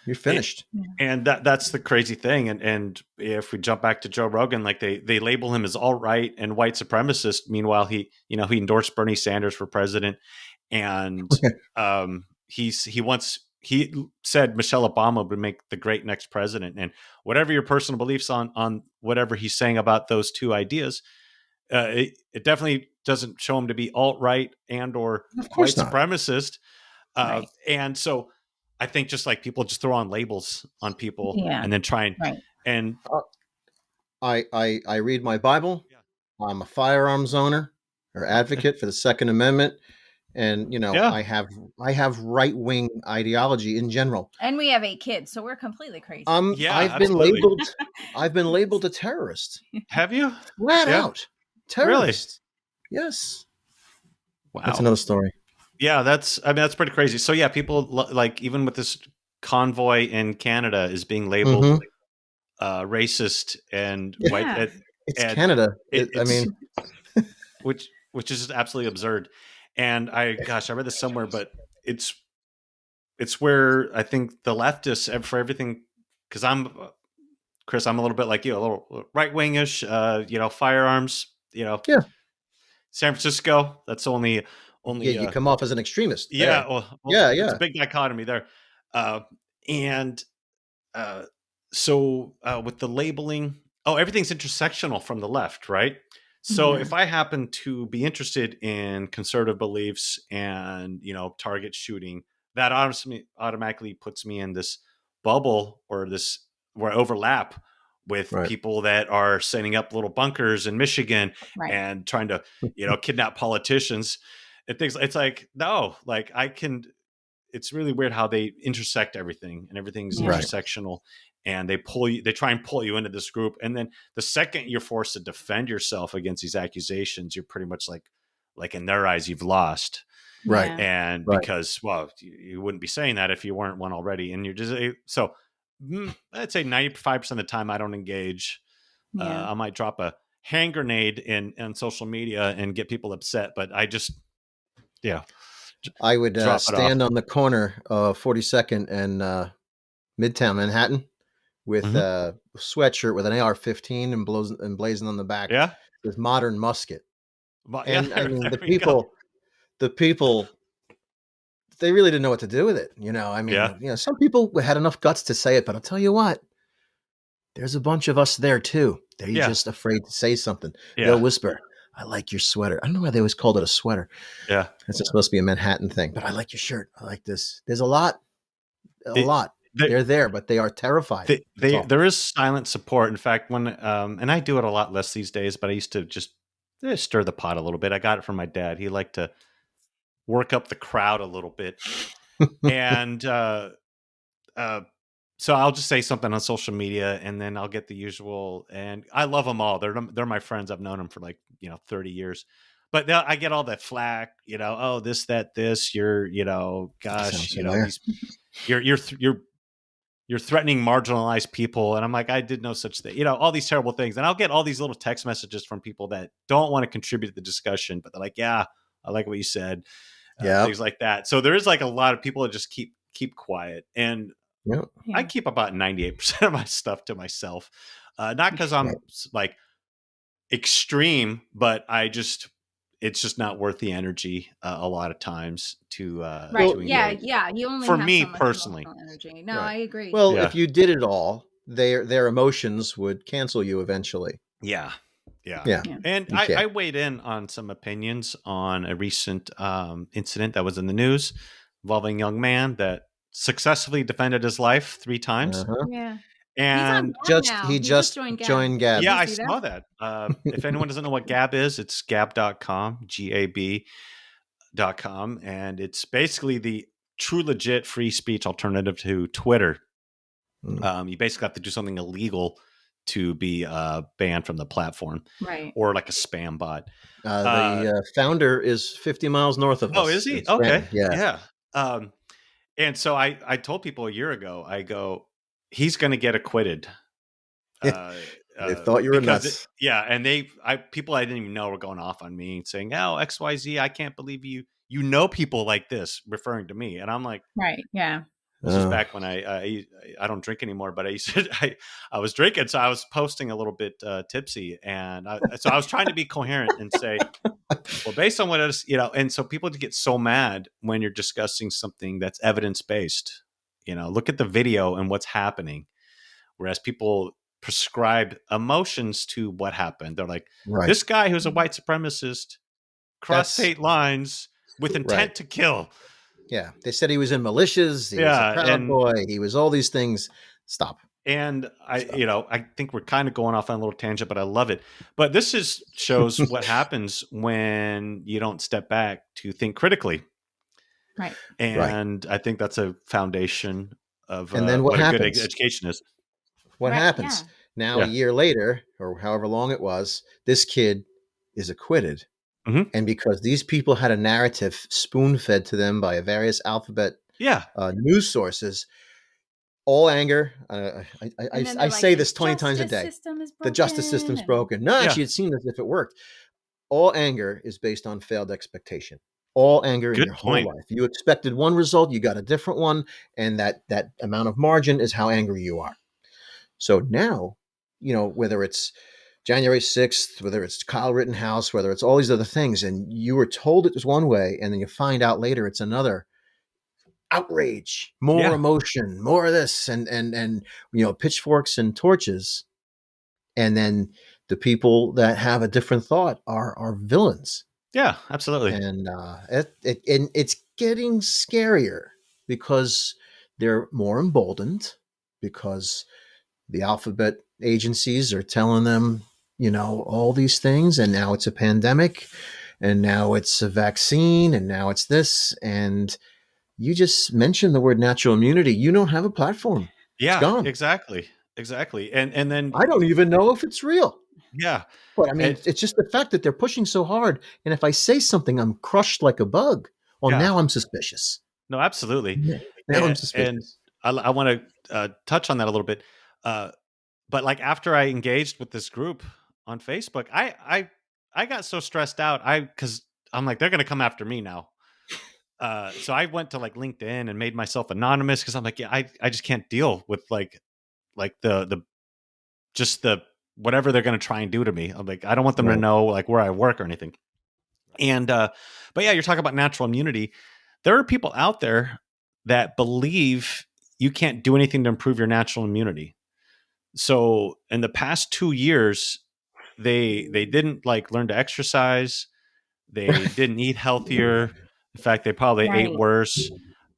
S3: you're finished.
S1: And that's the crazy thing. And if we jump back to Joe Rogan, like they label him as alt-right and white supremacist. Meanwhile, he endorsed Bernie Sanders for president, and he said Michelle Obama would make the great next president. And whatever your personal beliefs on whatever he's saying about those two ideas, it definitely doesn't show him to be alt-right and or white supremacist. And so I think just like people just throw on labels on people and then try and
S3: I read my Bible. I'm a firearms owner or advocate for the Second Amendment. And, you know, I have right-wing ideology in general.
S2: And we have 8 kids, so we're completely crazy.
S3: I've been labeled a terrorist.
S1: Have you?
S3: Flat out. Terrorist. Really? Yes.
S1: Wow.
S3: That's another story.
S1: Yeah, that's pretty crazy. So yeah, people like even with this convoy in Canada is being labeled racist and white.
S3: It's Canada.
S1: which is just absolutely absurd. And I read this somewhere, but it's where I think the leftists for everything, because Chris, I'm a little bit like you, a little right-wingish, firearms, San Francisco, that's only
S3: you come off as an extremist.
S1: It's a big dichotomy there. So with the labeling, everything's intersectional from the left, right? So if I happen to be interested in conservative beliefs and, target shooting, that automatically puts me in this bubble or where I overlap with people that are setting up little bunkers in Michigan and trying to, kidnap politicians and things. It's like, no, like it's really weird how they intersect everything and everything's intersectional. And they try and pull you into this group. And then the second you're forced to defend yourself against these accusations, you're pretty much like in their eyes, you've lost.
S3: Right.
S1: And because, well, you wouldn't be saying that if you weren't one already. And you're just, so I'd say 95% of the time I don't engage. I might drop a hand grenade on social media and get people upset, but I just,
S3: I would stand on the corner of 42nd and Midtown Manhattan with a sweatshirt with an AR-15 and blazing on the back.
S1: Yeah.
S3: With modern musket. And I mean, the people, they really didn't know what to do with it. Some people had enough guts to say it, but I'll tell you what, there's a bunch of us there too. They're just afraid to say something. They'll whisper, I like your sweater. I don't know why they always called it a sweater.
S1: Yeah.
S3: It's supposed to be a Manhattan thing, but I like your shirt. I like this. There's a lot. They're there, but they are terrified.
S1: There is silent support. In fact, when and I do it a lot less these days, but I used to just stir the pot a little bit. I got it from my dad. He liked to work up the crowd a little bit, and so I'll just say something on social media, and then I'll get the usual. And I love them all. They're my friends. I've known them for 30 years. But I get all that flack. Oh, this, that, this. You're, gosh, you're threatening marginalized people. And I'm like, I did no such thing, all these terrible things. And I'll get all these little text messages from people that don't want to contribute to the discussion, but they're like, yeah, I like what you said. Things like that. So there is a lot of people that just keep quiet. And I keep about 98% of my stuff to myself. Not because I'm extreme, but it's just not worth the energy a lot of times to engage.
S2: You only
S1: for
S2: have
S1: me
S2: so much
S1: personally
S2: energy. No, I agree.
S3: Well, if you did it all, their emotions would cancel you eventually.
S1: Yeah. And I weighed in on some opinions on a recent incident that was in the news involving a young man that successfully defended his life 3 times. And
S3: he just joined Gab.
S1: Yeah, I saw that. If anyone doesn't know what Gab is, it's gab.com, GAB.com. And it's basically the true legit free speech alternative to Twitter. You basically have to do something illegal to be banned from the platform.
S2: Right.
S1: Or like a spam bot.
S3: The founder is 50 miles north of us.
S1: Oh, is he? Okay.
S3: Yeah.
S1: And so I told people a year ago, I go, he's going to get acquitted.
S3: They thought you were nuts.
S1: And people I didn't even know were going off on me saying, "Oh, XYZ, I can't believe you know people like this," referring to me. And I'm like,
S2: right, yeah.
S1: This is back when I don't drink anymore, but I was drinking, so I was posting a little bit tipsy, and so I was trying to be coherent and say, well, based on what it is, and so people get so mad when you're discussing something that's evidence based. Look at the video and what's happening, whereas people prescribe emotions to what happened. They're like, this guy who's a white supremacist crossed state lines with intent to kill.
S3: Yeah, they said he was in militias. He was a Proud Boy. He was all these things. Stop.
S1: And I think we're kind of going off on a little tangent, but I love it. But this shows what happens when you don't step back to think critically.
S2: Right.
S1: And I think that's a foundation of
S3: and then what
S1: a good education is.
S3: What happens? Yeah. Now, a year later, or however long it was, this kid is acquitted.
S1: Mm-hmm.
S3: And because these people had a narrative spoon-fed to them by various alphabet news sources, all anger. I say this 20 times a day. The justice system's broken. No, she had seen as if it worked. All anger is based on failed expectation. All anger in your whole life. You expected one result, you got a different one, and that amount of margin is how angry you are. So now, whether it's January 6th, whether it's Kyle Rittenhouse, whether it's all these other things, and you were told it was one way, and then you find out later it's another. Outrage, more emotion, more of this, and pitchforks and torches, and then the people that have a different thought are villains.
S1: Yeah, absolutely.
S3: And it's getting scarier because they're more emboldened, because the alphabet agencies are telling them, all these things, and now it's a pandemic, and now it's a vaccine, and now it's this, and you just mentioned the word natural immunity. You don't have a platform.
S1: Yeah,
S3: it's gone.
S1: Exactly. And then
S3: I don't even know if it's real.
S1: Yeah.
S3: But I mean, it's just the fact that they're pushing so hard. And if I say something, I'm crushed like a bug. Well, now I'm suspicious.
S1: No, absolutely.
S3: Now I'm suspicious.
S1: And I want to touch on that a little bit. But like after I engaged with this group on Facebook, I got so stressed out. Because I'm like, they're going to come after me now. So I went to like LinkedIn and made myself anonymous because I'm like, I just can't deal with like the whatever they're going to try and do to me. I'm like, I don't want them to know like where I work or anything. And, but yeah, you're talking about natural immunity. There are people out there that believe you can't do anything to improve your natural immunity. So in the past 2 years, they didn't like learn to exercise. They didn't eat healthier. In fact, they probably ate worse.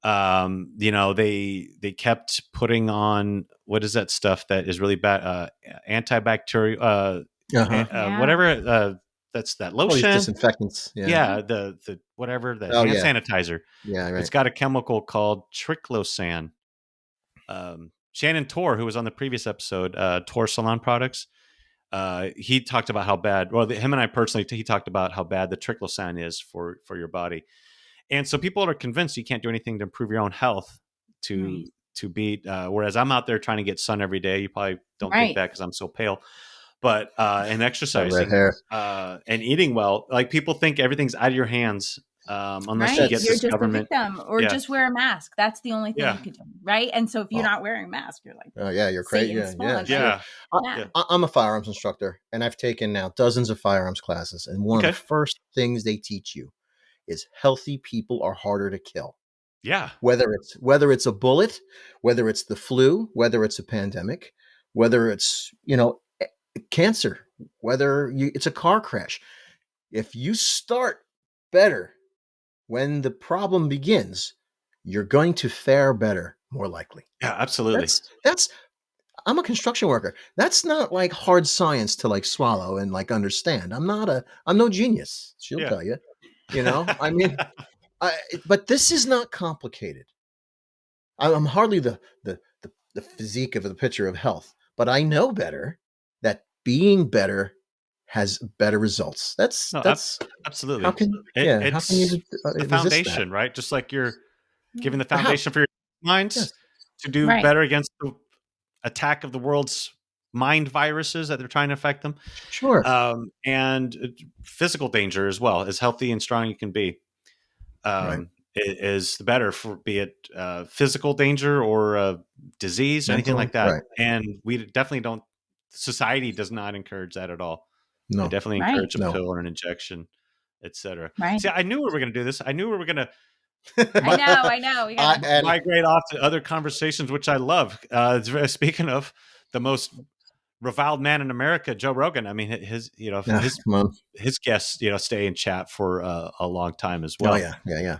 S1: They kept putting on, what is that stuff that is really bad? Antibacterial, whatever. That's that lotion.
S3: Disinfectants.
S1: Yeah. The whatever, the hand sanitizer.
S3: Yeah. Right.
S1: It's got a chemical called triclosan. Shannon Torr, who was on the previous episode, Torr Salon Products, he talked about how bad, him and I personally, he talked about how bad the triclosan is for your body. And so people are convinced you can't do anything to improve your own health to beat. Whereas I'm out there trying to get sun every day. You probably don't think that because I'm so pale. But and exercising and eating well, like people think everything's out of your hands unless you get this government.
S2: You're just a victim, or just wear a mask. That's the only thing you can do, right? And so if you're not wearing a mask, you're like,
S3: oh yeah, you're crazy.
S1: Yeah.
S3: I'm a firearms instructor, and I've taken now dozens of firearms classes, and one of the first things they teach you is healthy people are harder to kill.
S1: Yeah.
S3: Whether it's a bullet, whether it's the flu, whether it's a pandemic, whether it's, cancer, whether it's a car crash. If you start better when the problem begins, you're going to fare better, more likely.
S1: Yeah, absolutely.
S3: I'm a construction worker. That's not like hard science to like swallow and like understand. I'm no genius. She'll tell you, I mean, but this is not complicated. I'm hardly the physique of the picture of health, but I know better that being better has better results. That's
S1: absolutely.
S3: How can
S1: it's
S3: you
S1: the foundation, right? Just like you're giving the foundation for your minds to do better against the attack of the world's mind viruses that they're trying to affect them.
S3: Sure.
S1: And physical danger as well, as healthy and strong you can be. Is the better for, be it physical danger or disease, anything like that. Right. And we definitely don't, society does not encourage that at all. No. They definitely encourage a pill or an injection, etc. Right. See, I knew we were going to do this. I knew we were going to
S2: I know. We gotta
S1: migrate off to other conversations, which I love. Speaking of the most reviled man in America, Joe Rogan. I mean, his guests, stay in chat for a long time as well.
S3: Oh yeah.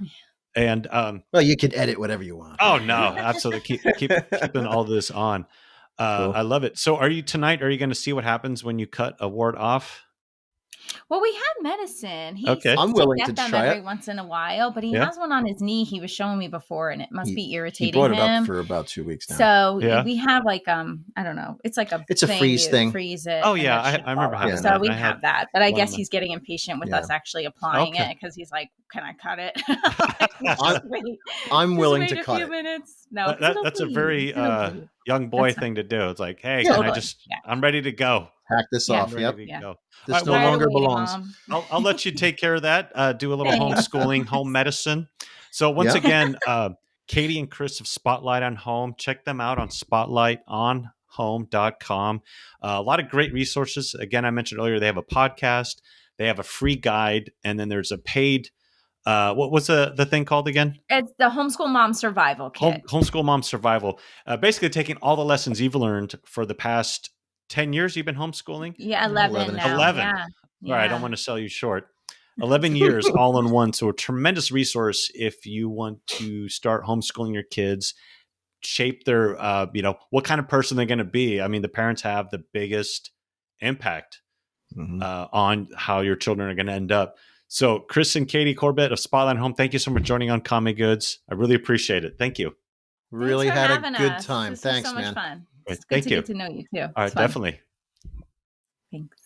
S1: And
S3: well, you could edit whatever you want.
S1: Oh no, absolutely. Keeping all this on. Cool. I love it. So are you going to see what happens when you cut a wart off?
S2: Well, we had medicine.
S3: I'm willing to
S2: them
S3: try
S2: every once in a while, but he has one on his knee. He was showing me before, and it must be irritating.
S3: He brought it up for about 2 weeks now.
S2: So we have like I don't know. It's like
S3: it's a freeze thing.
S2: Freeze it.
S1: Oh yeah, I remember having that.
S2: So we have that, but I guess he's getting impatient with us actually applying it because he's like, "Can I cut it?"
S3: I'm willing to cut it.
S2: A few minutes. No,
S1: that's a very young boy thing to do. It's like, hey, can I just? I'm ready to go.
S3: Hack this off. Yep.
S1: Go.
S3: This no longer belongs.
S1: I'll let you take care of that. Do a little homeschooling, home medicine. So once again, Katie and Chris of Spotlight on Home. Check them out on spotlightonhome.com. A lot of great resources. Again, I mentioned earlier, they have a podcast. They have a free guide. And then there's a paid, what was the thing called again?
S2: It's the Homeschool Mom Survival Kit.
S1: Homeschool Mom Survival. Basically taking all the lessons you've learned for the past 10 years you've been homeschooling?
S2: Yeah, 11 now.
S1: 11. Yeah. All right, I don't want to sell you short. 11 years all in one. So a tremendous resource if you want to start homeschooling your kids, shape their, what kind of person they're going to be. I mean, the parents have the biggest impact on how your children are going to end up. So Chris and Katie Corbett of Spotlight Home, thank you so much for joining UnCommie Goods. I really appreciate it. Thank you.
S3: Really had a good time.
S2: Thanks,
S3: Thanks,
S2: so
S3: man.
S2: much fun.
S1: Right, thank you.
S2: Get to know you too.
S1: All right, definitely.
S2: Thanks.